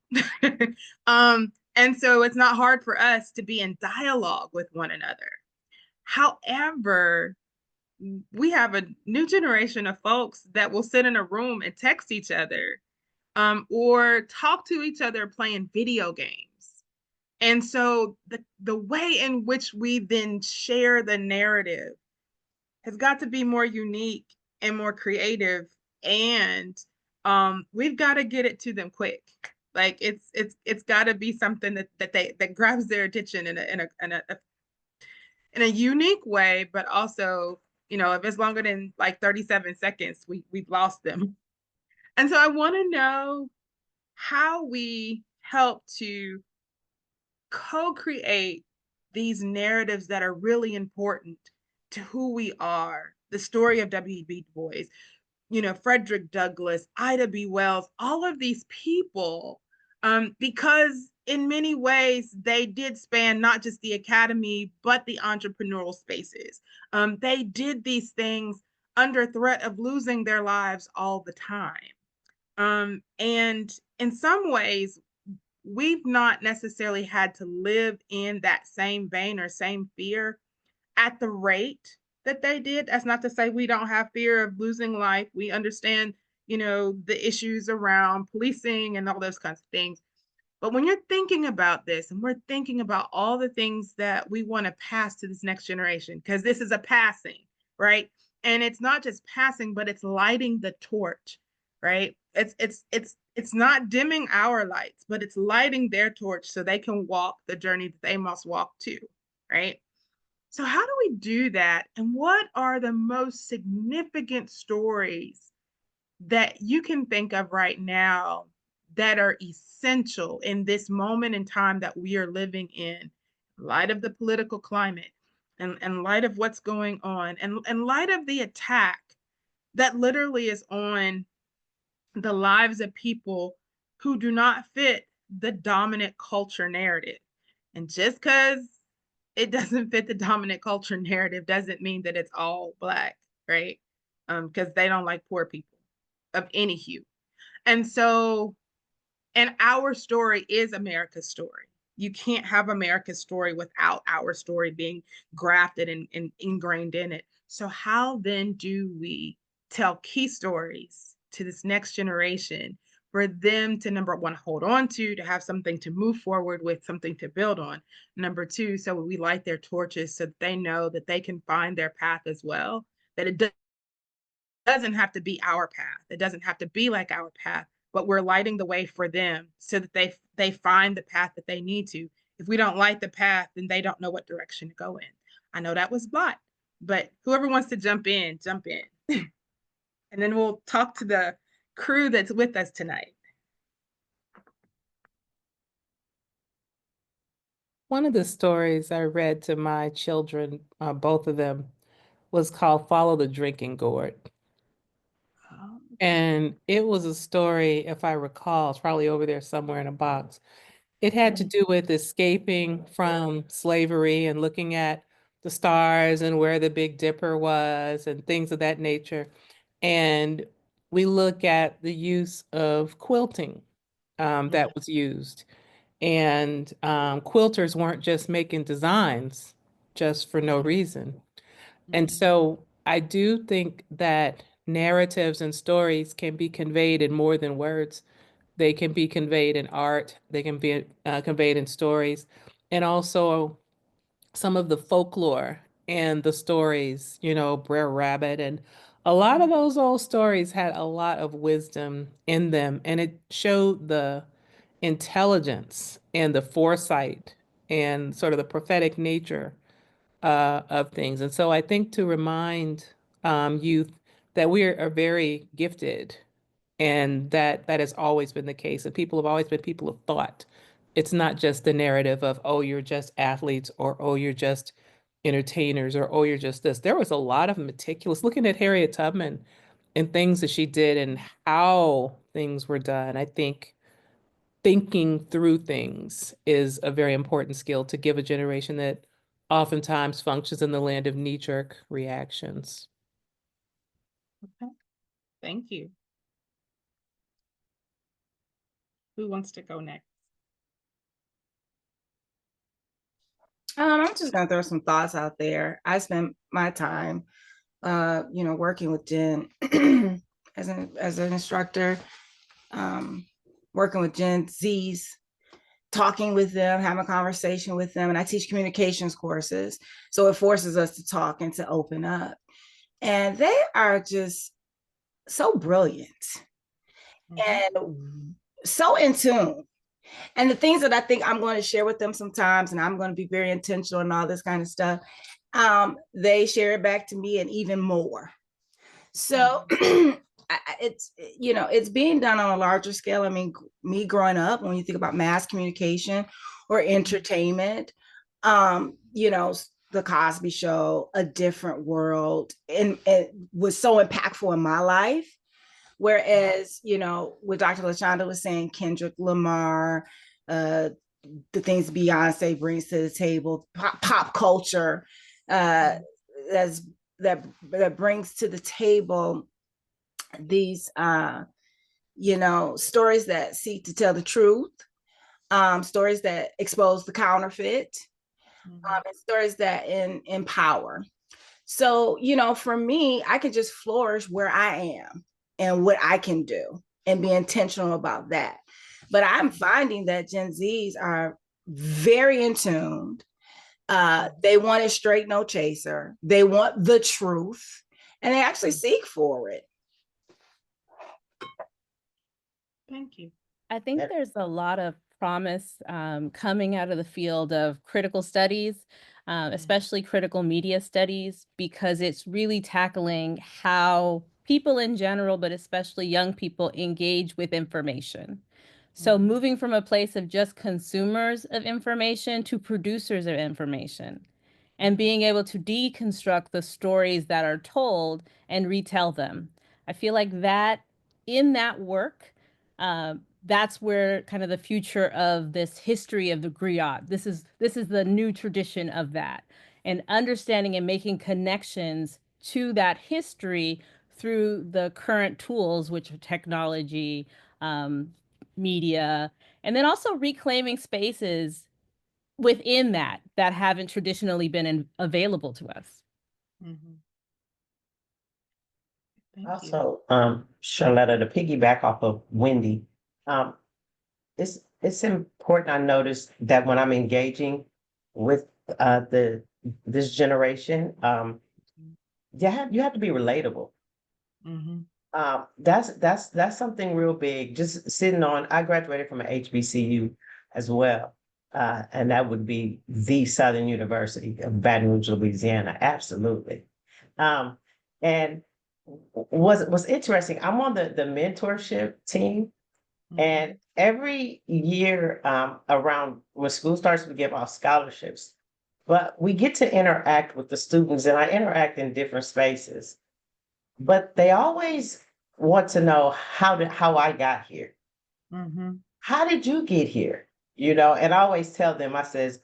And so it's not hard for us to be in dialogue with one another. However, we have a new generation of folks that will sit in a room and text each other or talk to each other playing video games. And so the way in which we then share the narrative has got to be more unique and more creative. And we've got to get it to them quick. Like it's got to be something that grabs their attention in a in a unique way, but also, if it's longer than like 37 seconds, we've lost them. And so I want to know how we help to co-create these narratives that are really important to who we are. The story of W.B. Du Bois, Frederick Douglass, Ida B. Wells, all of these people, because in many ways they did span not just the academy, but the entrepreneurial spaces. They did these things under threat of losing their lives all the time. And in some ways, we've not necessarily had to live in that same vein or same fear at the rate that they did. That's not to say we don't have fear of losing life. We understand, the issues around policing and all those kinds of things. But when you're thinking about this, and we're thinking about all the things that we want to pass to this next generation, because this is a passing, right? And it's not just passing, but it's lighting the torch, right? It's not dimming our lights, but it's lighting their torch so they can walk the journey that they must walk too, right? So how do we do that? And what are the most significant stories that you can think of right now that are essential in this moment in time that we are living in light of the political climate and light of what's going on and light of the attack that literally is on the lives of people who do not fit the dominant culture narrative? And just because it doesn't fit the dominant culture narrative doesn't mean that it's all Black, right? Because they don't like poor people of any hue. And so, and our story is America's story. You can't have America's story without our story being grafted and ingrained in it. So how then do we tell key stories to this next generation for them to, number one, hold on to have something to move forward with, something to build on. Number two, so we light their torches so that they know that they can find their path as well, that it doesn't have to be our path. It doesn't have to be like our path, but we're lighting the way for them so that they find the path that they need to. If we don't light the path, then they don't know what direction to go in. I know that was a lot, but whoever wants to jump in, jump in. And then we'll talk to the crew that's with us tonight.
One of the stories I read to my children, both of them, was called Follow the Drinking Gourd. And it was a story, if I recall, it's probably over there somewhere in a box. It had to do with escaping from slavery and looking at the stars and where the Big Dipper was and things of that nature. And we look at the use of quilting that was used. And quilters weren't just making designs just for no reason. And so I do think that narratives and stories can be conveyed in more than words. They can be conveyed in art, they can be conveyed in stories, and also some of the folklore and the stories, Brer Rabbit. And a lot of those old stories had a lot of wisdom in them, and it showed the intelligence and the foresight and sort of the prophetic nature of things. And so I think to remind youth that we are very gifted and that has always been the case. And people have always been people of thought. It's not just the narrative of, oh, you're just athletes, or, oh, you're just entertainers, or, oh, you're just this. There was a lot of meticulous looking at Harriet Tubman and things that she did and how things were done. I think thinking through things is a very important skill to give a generation that oftentimes functions in the land of knee-jerk reactions.
Okay, thank you. Who wants to go next?
I'm just gonna throw some thoughts out there. I spent my time, working with Gen as an instructor, working with Gen Zs, talking with them, having a conversation with them. And I teach communications courses. So it forces us to talk and to open up. And they are just so brilliant and so in tune. And the things that I think I'm going to share with them sometimes, and I'm going to be very intentional and all this kind of stuff, they share it back to me and even more. So it's, you know, it's being done on a larger scale. I mean, me growing up, when you think about mass communication or entertainment, you know, the Cosby Show, A Different World, and it was so impactful in my life. Whereas, you know, what Dr. LaShonda was saying, Kendrick Lamar, the things Beyonce brings to the table, pop culture, that's that brings to the table these you know, stories that seek to tell the truth, stories that expose the counterfeit, and stories that empower. So, you know, for me, I can just flourish where I am and what I can do and be intentional about that. But I'm finding that Gen Zs are very in tune. They want it straight, no chaser. They want the truth, and they actually seek for it.
Thank you.
I think there's a lot of promise coming out of the field of critical studies, especially critical media studies, because it's really tackling how people in general, but especially young people, engage with information. So moving from a place of just consumers of information to producers of information, and being able to deconstruct the stories that are told and retell them. I feel like that in that work, that's where kind of the future of this history of the griot. This is the new tradition of that, and understanding and making connections to that history through the current tools, which are technology, media, and then also reclaiming spaces within that haven't traditionally been available to us.
Thank you.
Also, Charlotta, to piggyback off of Wendy, it's important. I noticed that when I'm engaging with this generation, you have to be relatable. That's something real big. Just sitting on. I graduated from an HBCU as well, and that would be the Southern University of Baton Rouge, Louisiana. Absolutely. And what's interesting, I'm on the mentorship team, and every year around when school starts, we give out scholarships, but we get to interact with the students, and I interact in different spaces, but they always want to know how I got here. How did you get here? You know, and I always tell them, I says,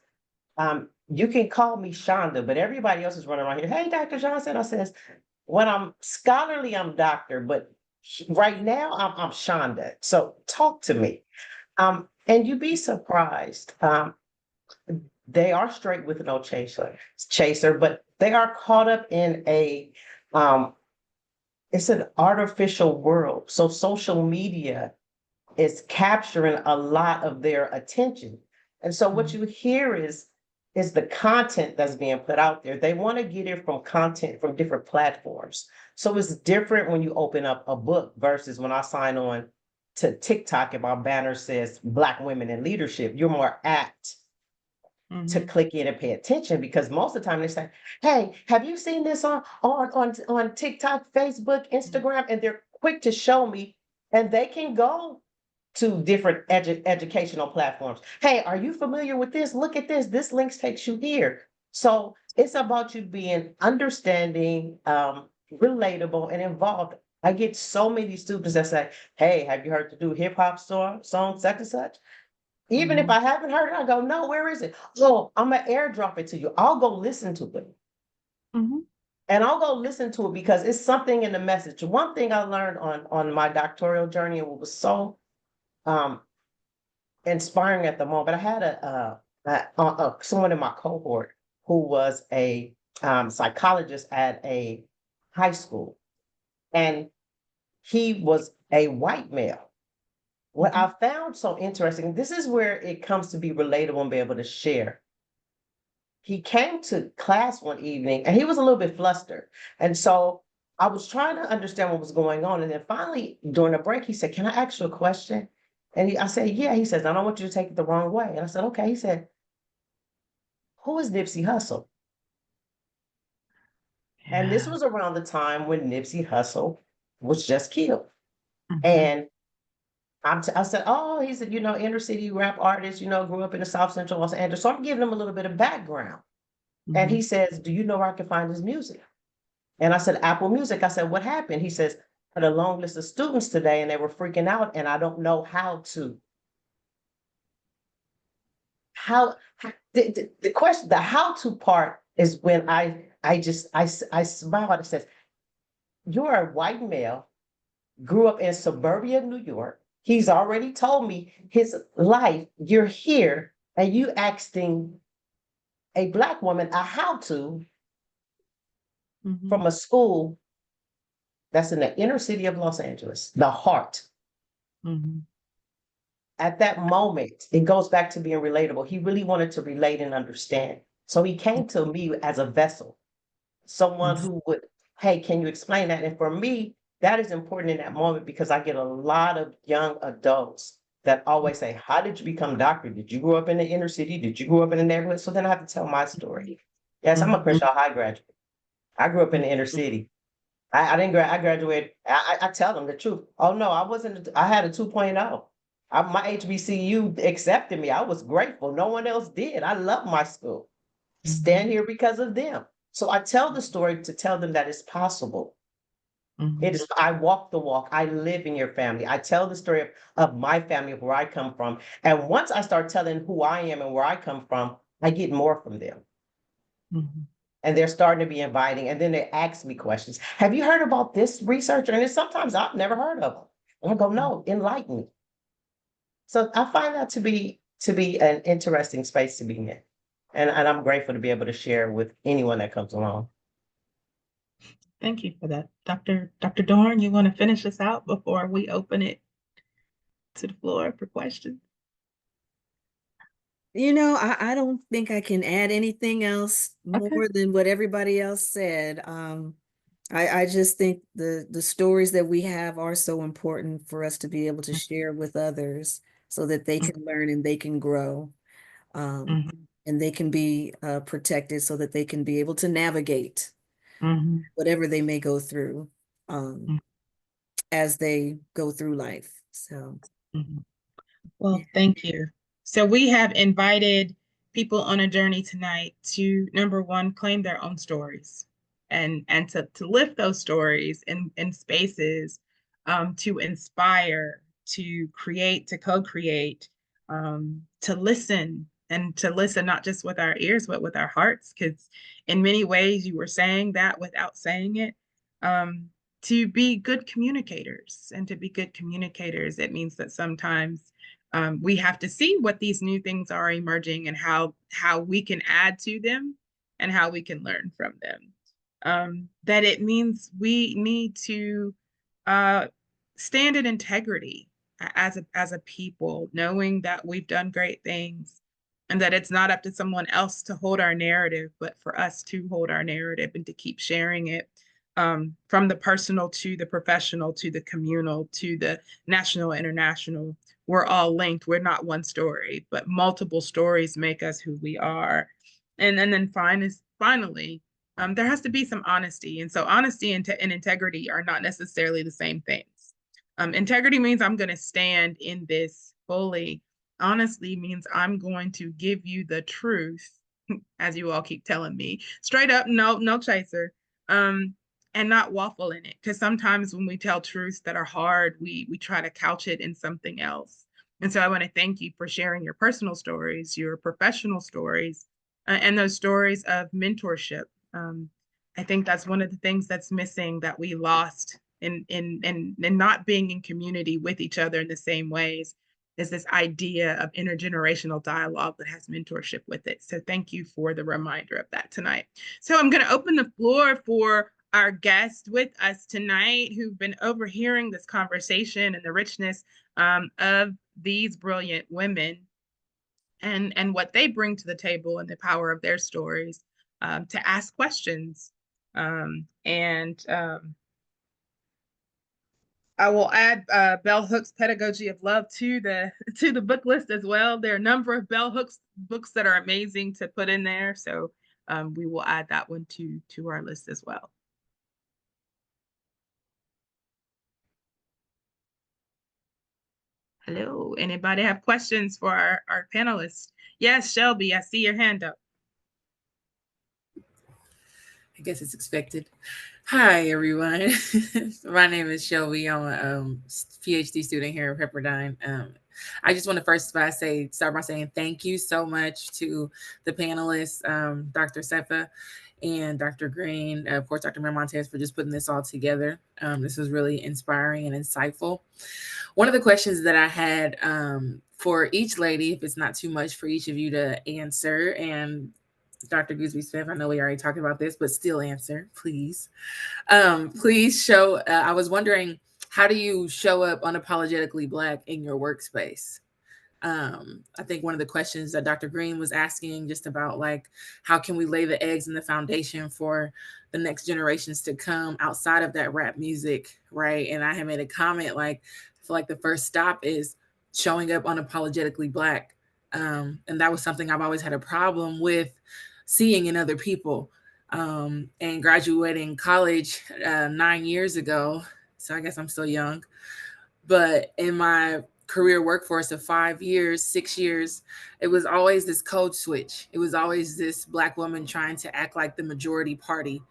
you can call me Shonda, but everybody else is running around here. Hey, Dr. Johnson. I says, when I'm scholarly, I'm doctor, but right now I'm Shonda. So talk to me. And you'd be surprised. They are straight with no chaser, but they are caught up in it's an artificial world. So social media is capturing a lot of their attention. And so what you hear is the content that's being put out there. They want to get it from content from different platforms. So it's different when you open up a book versus when I sign on to TikTok and my banner says Black women in leadership. You're more apt to click in and pay attention, because most of the time they say, hey, have you seen this on TikTok, Facebook, Instagram? And they're quick to show me, and they can go to different educational platforms. Hey, are you familiar with this? Look at this. This link takes you here. So it's about you being understanding, relatable, and involved. I get so many students that say, hey, have you heard the new hip hop song such and such? Even if I haven't heard it, I go, no, where is it? Oh, I'm gonna airdrop it to you. I'll go listen to it. And I'll go listen to it because it's something in the message. One thing I learned on my doctoral journey, and what was so inspiring at the moment, I had someone in my cohort who was a psychologist at a high school, and he was a white male. What I found so interesting, this is where it comes to be relatable and be able to share. He came to class one evening and he was a little bit flustered. And so I was trying to understand what was going on. And then finally, during the break, he said, can I ask you a question? And I said, yeah. He says, I don't want you to take it the wrong way. And I said, okay. He said, who is Nipsey Hussle? And this was around the time when Nipsey Hussle was just killed.
Mhm.
And I said, oh, he's a, inner city rap artist, grew up in the South Central Los Angeles. So I'm giving him a little bit of background. And he says, do you know where I can find his music? And I said, Apple Music. I said, what happened? He says, I had a long list of students today and they were freaking out and I don't know how to. The question, the how to part is when I smile and it says, you're a white male, grew up in suburbia New York. He's already told me his life. You're here and you asking a Black woman a how to from a school that's in the inner city of Los Angeles, the heart. At that moment, it goes back to being relatable. He really wanted to relate and understand. So he came to me as a vessel, someone who would, hey, can you explain that? And for me, that is important in that moment because I get a lot of young adults that always say, how did you become a doctor? Did you grow up in the inner city? Did you grow up in the neighborhood? So then I have to tell my story. Yes, I'm a Crenshaw High graduate. I grew up in the inner city. I didn't I graduated. I tell them the truth. Oh no, I wasn't. I had a 2.0. My HBCU accepted me. I was grateful. No one else did. I love my school. Stand here because of them. So I tell the story to tell them that it's possible. It is, I walk the walk. I live in your family. I tell the story of my family, of where I come from. And once I start telling who I am and where I come from, I get more from them. And they're starting to be inviting. And then they ask me questions. Have you heard about this researcher? And it's sometimes I've never heard of them. And I go, no, enlighten me. So I find that to be an interesting space to be in. And I'm grateful to be able to share with anyone that comes along.
Thank you for that. Dr. Dorn, you want to finish us out before we open it to the floor for questions?
I don't think I can add anything else more than what everybody else said. I just think the stories that we have are so important for us to be able to share with others so that they can learn and they can grow. And they can be protected so that they can be able to navigate whatever they may go through as they go through life. So,
well, thank you. So we have invited people on a journey tonight to, number one, claim their own stories and to lift those stories in spaces to inspire, to create, to co-create, to listen, and to listen not just with our ears, but with our hearts, because in many ways you were saying that without saying it. To be good communicators, and to be good communicators, it means that sometimes we have to see what these new things are emerging and how we can add to them and how we can learn from them. That it means we need to stand in integrity as a people, knowing that we've done great things and that it's not up to someone else to hold our narrative, but for us to hold our narrative and to keep sharing it. From the personal to the professional to the communal to the national, international, we're all linked. We're not one story, but multiple stories make us who we are. And then finally, there has to be some honesty. And so honesty and integrity are not necessarily the same things. Integrity means I'm going to stand in this fully. Honestly means I'm going to give you the truth, as you all keep telling me, straight up, no chaser. And not waffle in it. Because sometimes when we tell truths that are hard, we try to couch it in something else. And so I want to thank you for sharing your personal stories, your professional stories, and those stories of mentorship. I think that's one of the things that's missing, that we lost in not being in community with each other in the same ways, is this idea of intergenerational dialogue that has mentorship with it. So thank you for the reminder of that tonight. So I'm going to open the floor for our guests with us tonight who've been overhearing this conversation and the richness of these brilliant women and what they bring to the table and the power of their stories, to ask questions. I will add Bell Hooks' Pedagogy of Love to the book list as well. There are a number of Bell Hooks books that are amazing to put in there. So we will add that one to our list as well. Hello, anybody have questions for our panelists? Yes, Shelby, I see your hand up.
I guess it's expected. Hi, everyone. My name is Shelby. I'm a PhD student here at Pepperdine. I just want to start by saying thank you so much to the panelists, Dr. Sefa and Dr. Green, of course, Dr. Miramontes, for just putting this all together. This was really inspiring and insightful. One of the questions that I had for each lady, if it's not too much for each of you to answer, and Dr. Gooseby Smith, I know we already talked about this, but still answer, please. Please show, I was wondering, how do you show up unapologetically Black in your workspace? I think one of the questions that Dr. Green was asking just about like, how can we lay the eggs and the foundation for the next generations to come outside of that rap music, right? And I had made a comment like, I feel like the first stop is showing up unapologetically Black. And that was something I've always had a problem with seeing in other people. And graduating college 9 years ago, so I guess I'm still young, but in my career workforce of 5 years, 6 years, it was always this code switch. It was always this Black woman trying to act like the majority party,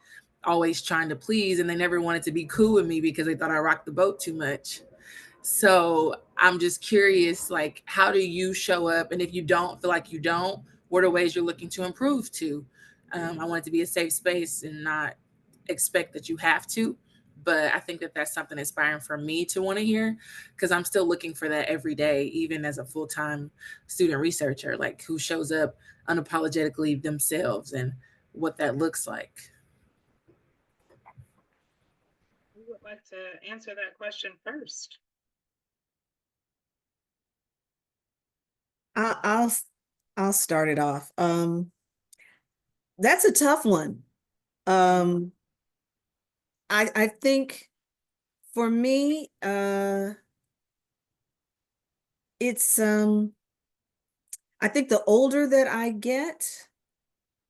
always trying to please, and they never wanted to be cool with me because they thought I rocked the boat too much. So I'm just curious, like, how do you show up? And if you don't feel like you don't, what are ways you're looking to improve to? I want it to be a safe space and not expect that you have to. But I think that that's something inspiring for me to want to hear, because I'm still looking for that every day, even as a full-time student researcher, like who shows up unapologetically themselves and what that looks like.
Who would like to answer that question first?
I'll start it off. That's a tough one. I think for me, it's I think the older that I get,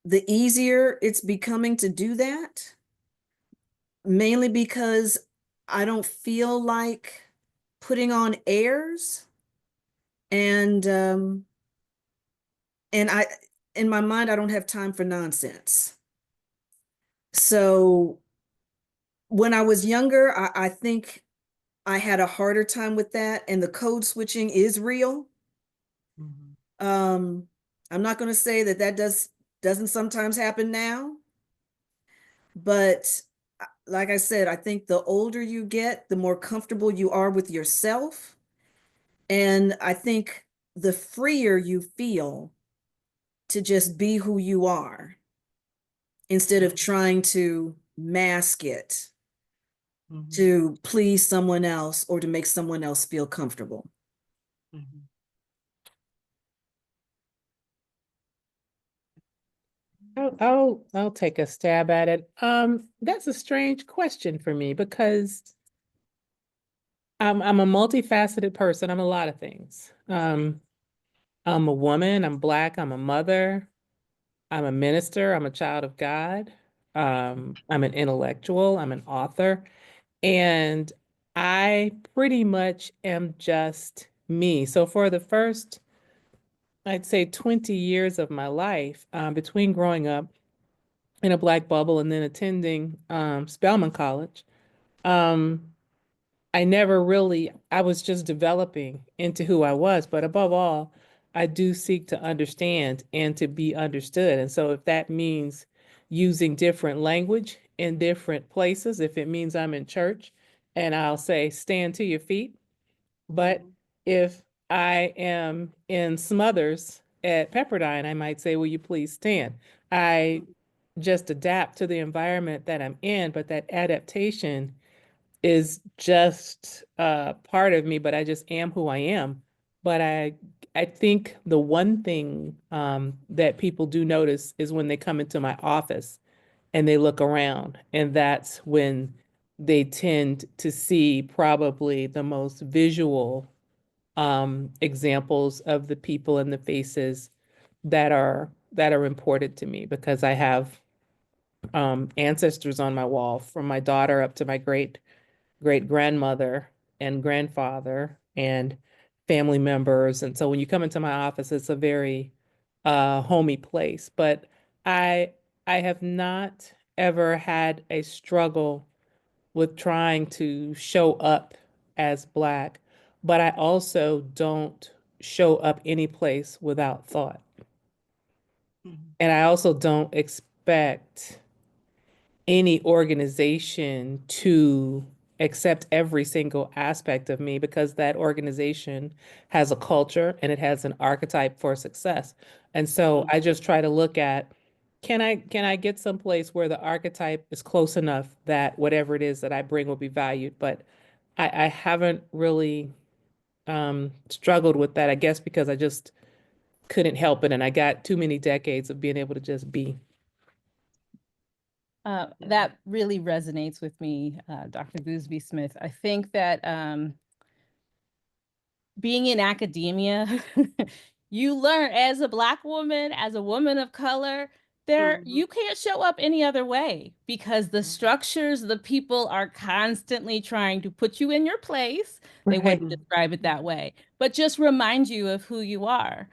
the easier it's becoming to do that. Mainly because I don't feel like putting on airs, and I, in my mind, I don't have time for nonsense. So when I was younger, I think I had a harder time with that, and the code switching is real. I'm not going to say that doesn't sometimes happen now, but like I said, I think the older you get, the more comfortable you are with yourself, and I think the freer you feel to just be who you are instead of trying to mask it to please someone else or to make someone else feel comfortable.
I'll take a stab at it. That's a strange question for me because I'm a multifaceted person. I'm a lot of things. I'm a woman, I'm Black, I'm a mother, I'm a minister, I'm a child of God, I'm an intellectual, I'm an author, and I pretty much am just me. So for the first, I'd say 20 years of my life, between growing up in a Black bubble and then attending Spelman College, I was just developing into who I was, but above all, I do seek to understand and to be understood. And so if that means using different language in different places, if it means I'm in church and I'll say, stand to your feet. But if I am in Smothers at Pepperdine, I might say, will you please stand? I just adapt to the environment that I'm in, but that adaptation is just part of me, but I just am who I am. But I think the one thing that people do notice is when they come into my office and they look around, and that's when they tend to see probably the most visual examples of the people and the faces that are that are important to me because I have ancestors on my wall, from my daughter up to my great grandmother and grandfather and family members. And so when you come into my office, it's a very homey place. But I I have not ever had a struggle with trying to show up as Black, but I also don't show up any place without thought. And I also don't expect any organization to accept every single aspect of me because that organization has a culture and it has an archetype for success. And so I just try to look at, can I get someplace where the archetype is close enough that whatever it is that I bring will be valued? But I haven't really struggled with that, I guess, because I just couldn't help it. And I got too many decades of being able to just be.
That really resonates with me, Dr. Gooseby Smith. I think that being in academia, you learn as a Black woman, as a woman of color, you can't show up any other way because the structures, the people are constantly trying to put you in your place. They wouldn't describe it that way, but just remind you of who you are.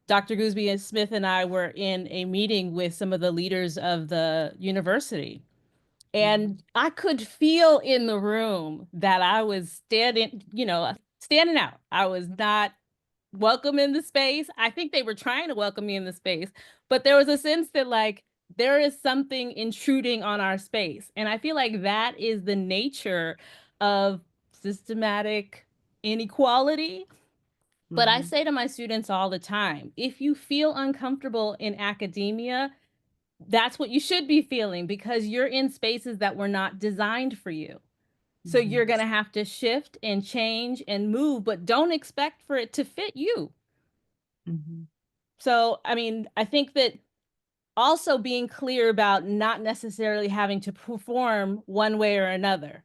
Dr. Gooseby and Smith and I were in a meeting with some of the leaders of the university. And I could feel in the room that I was standing out. I was not welcome in the space. I think they were trying to welcome me in the space, but there was a sense that like there is something intruding on our space. And I feel like that is the nature of systematic inequality. But I say to my students all the time, if you feel uncomfortable in academia, that's what you should be feeling because you're in spaces that were not designed for you. So you're going to have to shift and change and move, but don't expect for it to fit you. So, I mean, I think that also being clear about not necessarily having to perform one way or another.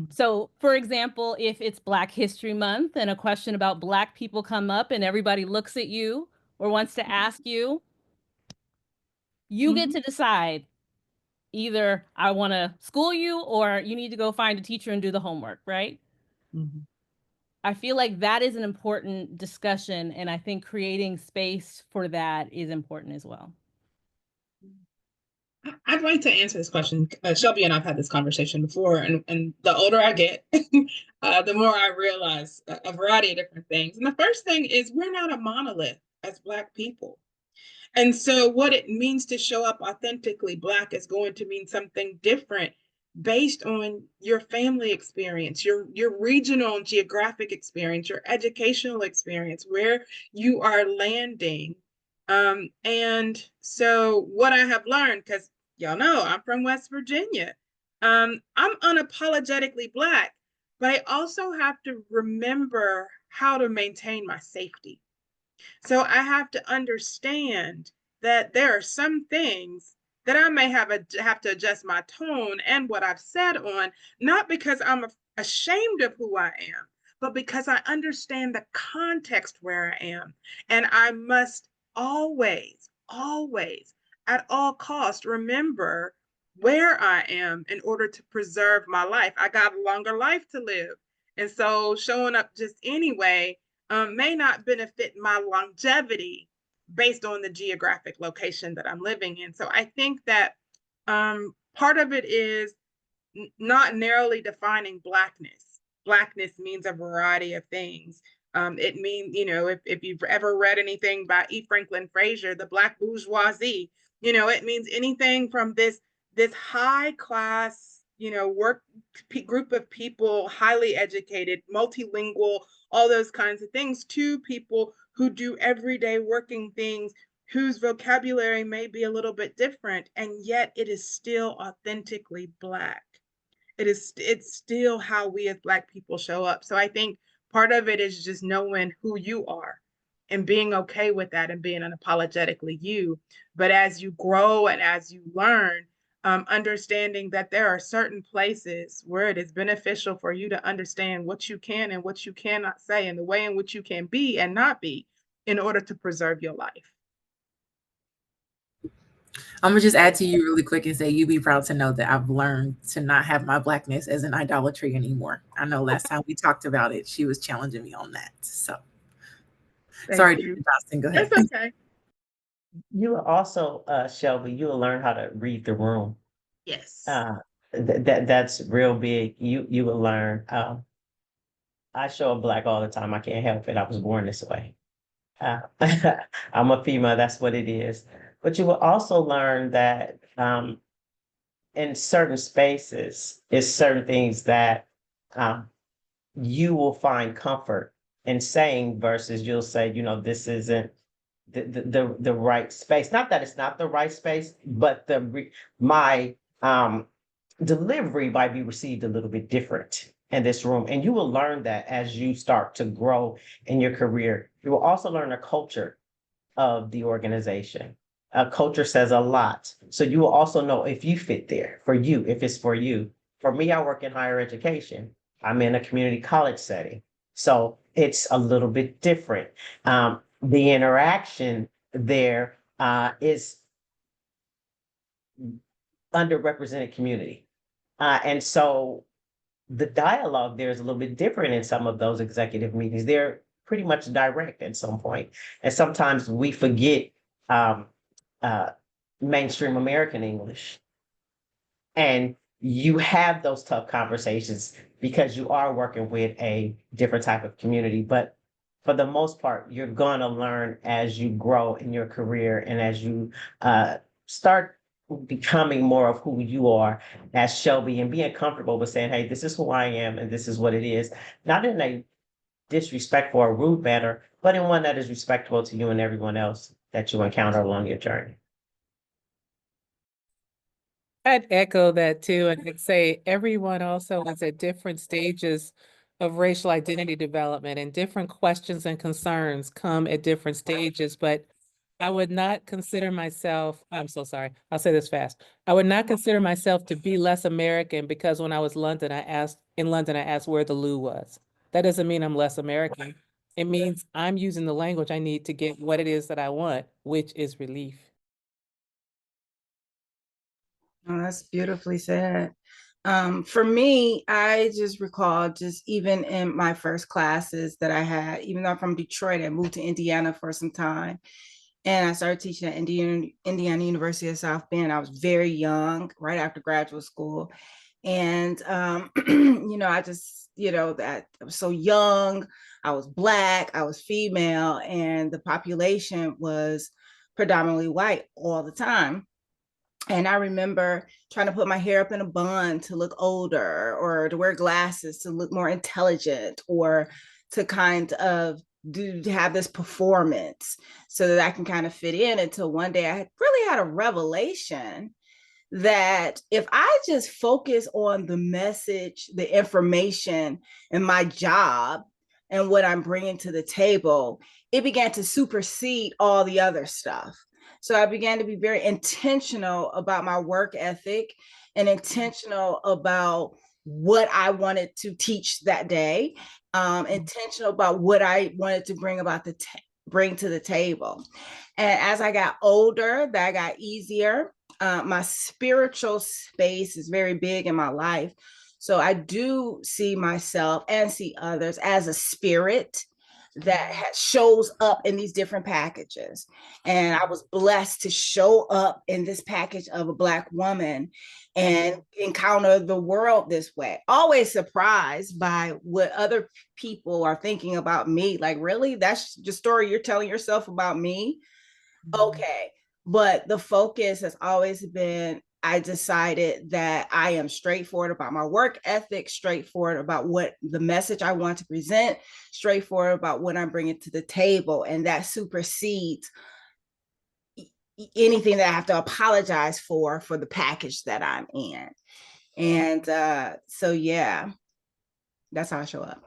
So, for example, if it's Black History Month and a question about Black people come up and everybody looks at you or wants to ask you, you get to decide. Either I want to school you or you need to go find a teacher and do the homework, right? I feel like that is an important discussion, and I think creating space for that is important as well.
I'd like to answer this question. Shelby and I've had this conversation before, and the older I get, the more I realize a variety of different things. And the first thing is we're not a monolith as Black people. And so what it means to show up authentically Black is going to mean something different based on your family experience, your regional and geographic experience, your educational experience, where you are landing. And so what I have learned, because y'all know I'm from West Virginia, I'm unapologetically Black, but I also have to remember how to maintain my safety. So I have to understand that there are some things that I may have to adjust my tone and what I've said on, not because I'm ashamed of who I am, but because I understand the context where I am. And I must always, at all costs, remember where I am in order to preserve my life. I got a longer life to live. And so showing up just anyway may not benefit my longevity based on the geographic location that I'm living in. So I think that part of it is not narrowly defining Blackness. Blackness means a variety of things. It means, if you've ever read anything by E. Franklin Frazier, the Black bourgeoisie, it means anything from this high class, work group of people, highly educated, multilingual, all those kinds of things, to people who do everyday working things, whose vocabulary may be a little bit different, and yet it is still authentically Black. It's still how we as Black people show up. So I think part of it is just knowing who you are and being okay with that and being unapologetically you. But as you grow and as you learn, understanding that there are certain places where it is beneficial for you to understand what you can and what you cannot say and the way in which you can be and not be in order to preserve your life.
I'm gonna just add to you really quick and say you be proud to know that I've learned to not have my blackness as an idolatry anymore. I know last time we talked about it, she was challenging me on that. So sorry,
Thank you.
Dr. Johnston, go ahead.
That's okay.
You will also, Shelby, you will learn how to read the room.
Yes.
That's real big. You will learn. I show up black all the time. I can't help it. I was born this way. Uh, I'm a female. That's what it is. But you will also learn that in certain spaces, it's certain things that um, you will find comfort in saying versus you'll say, this isn't the right space. Not that it's not the right space, but my delivery might be received a little bit different in this room. And you will learn that as you start to grow in your career. You will also learn a culture of the organization. A culture says a lot. So you will also know if you fit there for you, if it's for you. For me, I work in higher education. I'm in a community college setting. So it's a little bit different. The interaction there is underrepresented community. And so the dialogue there is a little bit different in some of those executive meetings. They're pretty much direct at some point. And sometimes we forget um, uh, mainstream American English. And you have those tough conversations because you are working with a different type of community. But for the most part, you're going to learn as you grow in your career and as you start becoming more of who you are as Shelby and being comfortable with saying, hey, this is who I am and this is what it is. Not in a disrespectful or rude manner, but in one that is respectful to you and everyone else that you encounter along your journey.
I'd echo that too, and I'd say everyone also is at different stages of racial identity development, and different questions and concerns come at different stages. But I would not consider myself, I'm so sorry, I'll say this fast. I would not consider myself to be less American because when I was in London, I asked where the loo was. That doesn't mean I'm less American. It means I'm using the language I need to get what it is that I want, which is relief.
Oh, that's beautifully said. For me, I just recall just even in my first classes that I had, even though I'm from Detroit, I moved to Indiana for some time. And I started teaching at Indiana University of South Bend. I was very young, right after graduate school. And, I just, that I was so young, I was Black, I was female, and the population was predominantly white all the time. And I remember trying to put my hair up in a bun to look older, or to wear glasses to look more intelligent, or to kind of have this performance so that I can kind of fit in, until one day I really had a revelation that if I just focus on the message, the information, and my job and what I'm bringing to the table, it began to supersede all the other stuff. So I began to be very intentional about my work ethic and intentional about what I wanted to teach that day, intentional about what I wanted to bring to the table. And as I got older, that got easier. My spiritual space is very big in my life. So I do see myself and see others as a spirit that shows up in these different packages. And I was blessed to show up in this package of a Black woman and encounter the world this way. Always surprised by what other people are thinking about me. Like, really? That's the story you're telling yourself about me? Okay. But the focus has always been, I decided that I am straightforward about my work ethic, straightforward about what the message I want to present, straightforward about what I'm bringing to the table. And that supersedes anything that I have to apologize for the package that I'm in. And so, yeah, that's how I show up.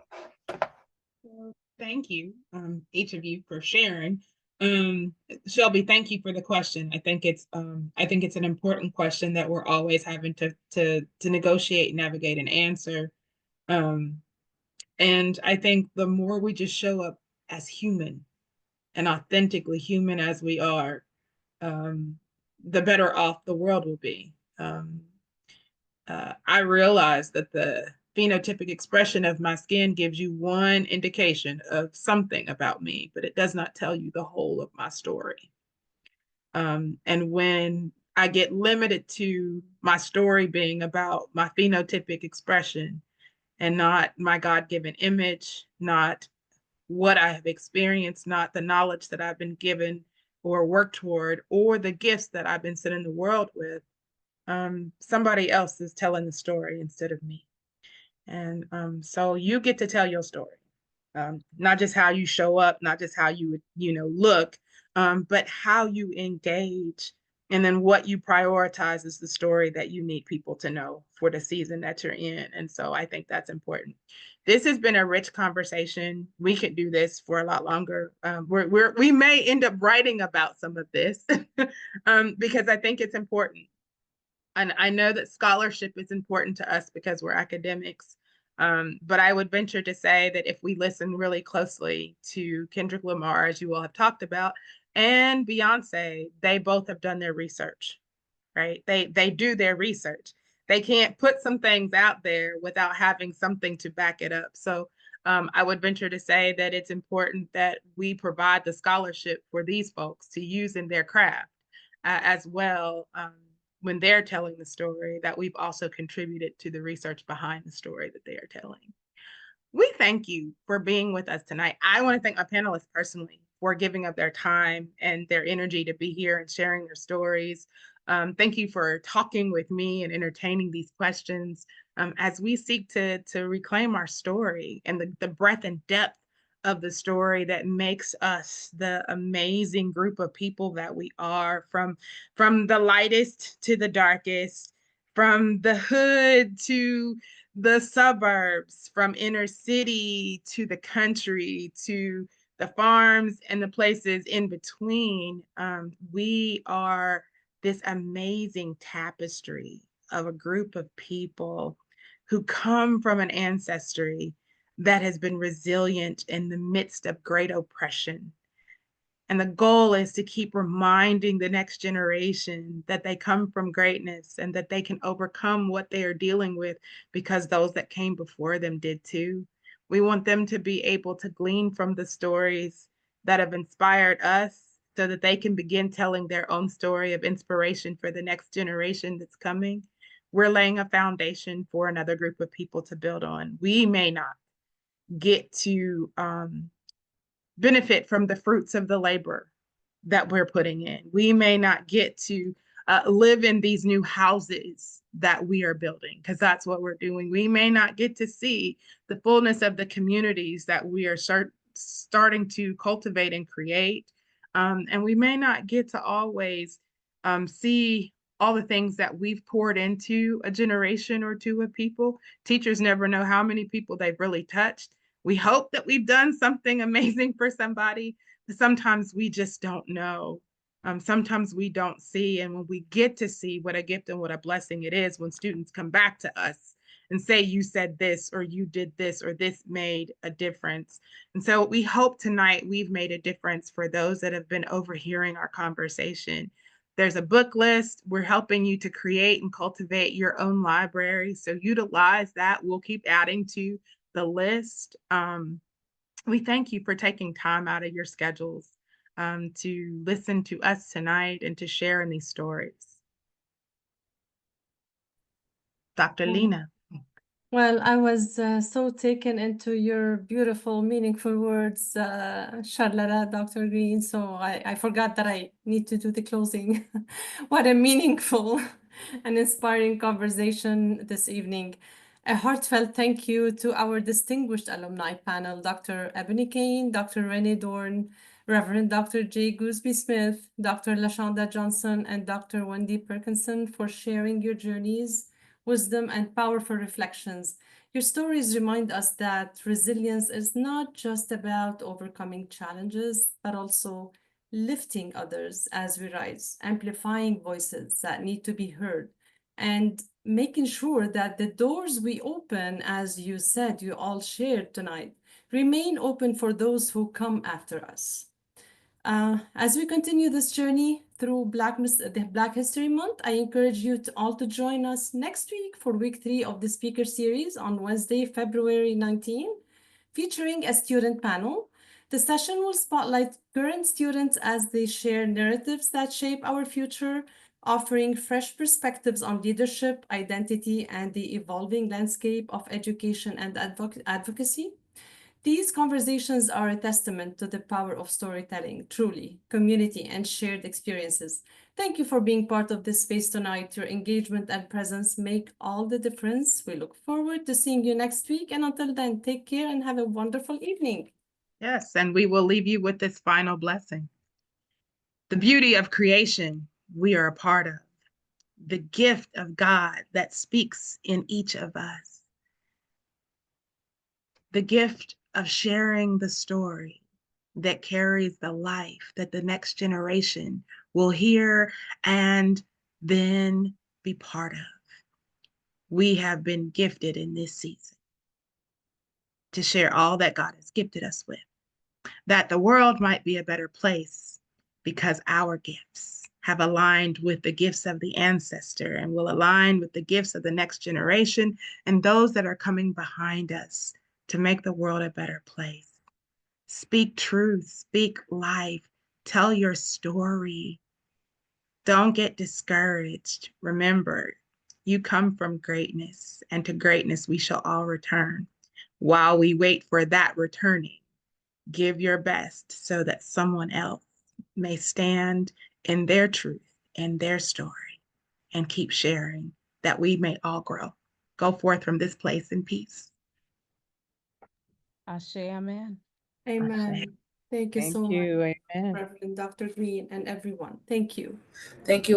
Thank you, each of you, for sharing. Shelby, thank you for the question. I think it's an important question that we're always having to negotiate, navigate, and answer. And I think the more we just show up as human and authentically human as we are, the better off the world will be. I realize that the phenotypic expression of my skin gives you one indication of something about me, but it does not tell you the whole of my story. And when I get limited to my story being about my phenotypic expression and not my God-given image, not what I have experienced, not the knowledge that I've been given or worked toward, or the gifts that I've been sent in the world with, somebody else is telling the story instead of me. And so you get to tell your story, not just how you show up, not just how you would, look, but how you engage, and then what you prioritize is the story that you need people to know for the season that you're in. And so I think that's important. This has been a rich conversation. We could do this for a lot longer. We may end up writing about some of this because I think it's important. And I know that scholarship is important to us because we're academics. But I would venture to say that if we listen really closely to Kendrick Lamar, as you all have talked about, and Beyonce, they both have done their research, right? They do their research. They can't put some things out there without having something to back it up. So I would venture to say that it's important that we provide the scholarship for these folks to use in their craft as well. When they're telling the story, that we've also contributed to the research behind the story that they are telling. We thank you for being with us tonight. I want to thank my panelists personally for giving up their time and their energy to be here and sharing their stories. Thank you for talking with me and entertaining these questions as we seek to reclaim our story and the breadth and depth of the story that makes us the amazing group of people that we are, from the lightest to the darkest, from the hood to the suburbs, from inner city to the country to the farms and the places in between. We are this amazing tapestry of a group of people who come from an ancestry that has been resilient in the midst of great oppression. And the goal is to keep reminding the next generation that they come from greatness and that they can overcome what they are dealing with because those that came before them did too. We want them to be able to glean from the stories that have inspired us so that they can begin telling their own story of inspiration for the next generation that's coming. We're laying a foundation for another group of people to build on. We may not get to benefit from the fruits of the labor that we're putting in. We may not get to live in these new houses that we are building, because that's what we're doing. We may not get to see the fullness of the communities that we are starting to cultivate and create. And we may not get to always see all the things that we've poured into a generation or two of people. Teachers never know how many people they've really touched. We hope that we've done something amazing for somebody, but sometimes we just don't know. Sometimes we don't see. And when we get to see what a gift and what a blessing it is when students come back to us and say, you said this, or you did this, or this made a difference. And so we hope tonight we've made a difference for those that have been overhearing our conversation. There's a book list. We're helping you to create and cultivate your own library. So utilize that. We'll keep adding to the list. We thank you for taking time out of your schedules to listen to us tonight and to share in these stories. Dr. Lena.
Well, I was so taken into your beautiful, meaningful words, Charlotte, Dr. Green. So I forgot that I need to do the closing. What a meaningful and inspiring conversation this evening. A heartfelt thank you to our distinguished alumni panel, Dr. Ebony Kane, Dr. Renee Dorn, Reverend Dr. J. Gooseby Smith, Dr. LaShonda Johnson, and Dr. Wendy Perkinson for sharing your journeys, wisdom, and powerful reflections. Your stories remind us that resilience is not just about overcoming challenges, but also lifting others as we rise, amplifying voices that need to be heard, and making sure that the doors we open, as you said, you all shared tonight, remain open for those who come after us. As we continue this journey, through the Black History Month. I encourage you all to join us next week for week 3 of the speaker series on Wednesday, February 19, featuring a student panel. The session will spotlight current students as they share narratives that shape our future, offering fresh perspectives on leadership, identity, and the evolving landscape of education and advocacy. These conversations are a testament to the power of storytelling, truly, community, and shared experiences. Thank you for being part of this space tonight. Your engagement and presence make all the difference. We look forward to seeing you next week. And until then, take care and have a wonderful evening.
Yes, and we will leave you with this final blessing. The beauty of creation we are a part of, the gift of God that speaks in each of us, the gift of sharing the story that carries the life that the next generation will hear and then be part of. We have been gifted in this season to share all that God has gifted us with, that the world might be a better place because our gifts have aligned with the gifts of the ancestor and will align with the gifts of the next generation and those that are coming behind us to make the world a better place. Speak truth, speak life, tell your story. Don't get discouraged. Remember, you come from greatness, and to greatness we shall all return. While we wait for that returning, give your best so that someone else may stand in their truth and their story and keep sharing, that we may all grow. Go forth from this place in peace.
Ashe, amen.
Amen. Thank you so much,
you. Amen.
Reverend Dr. Green and everyone. Thank you.
Thank you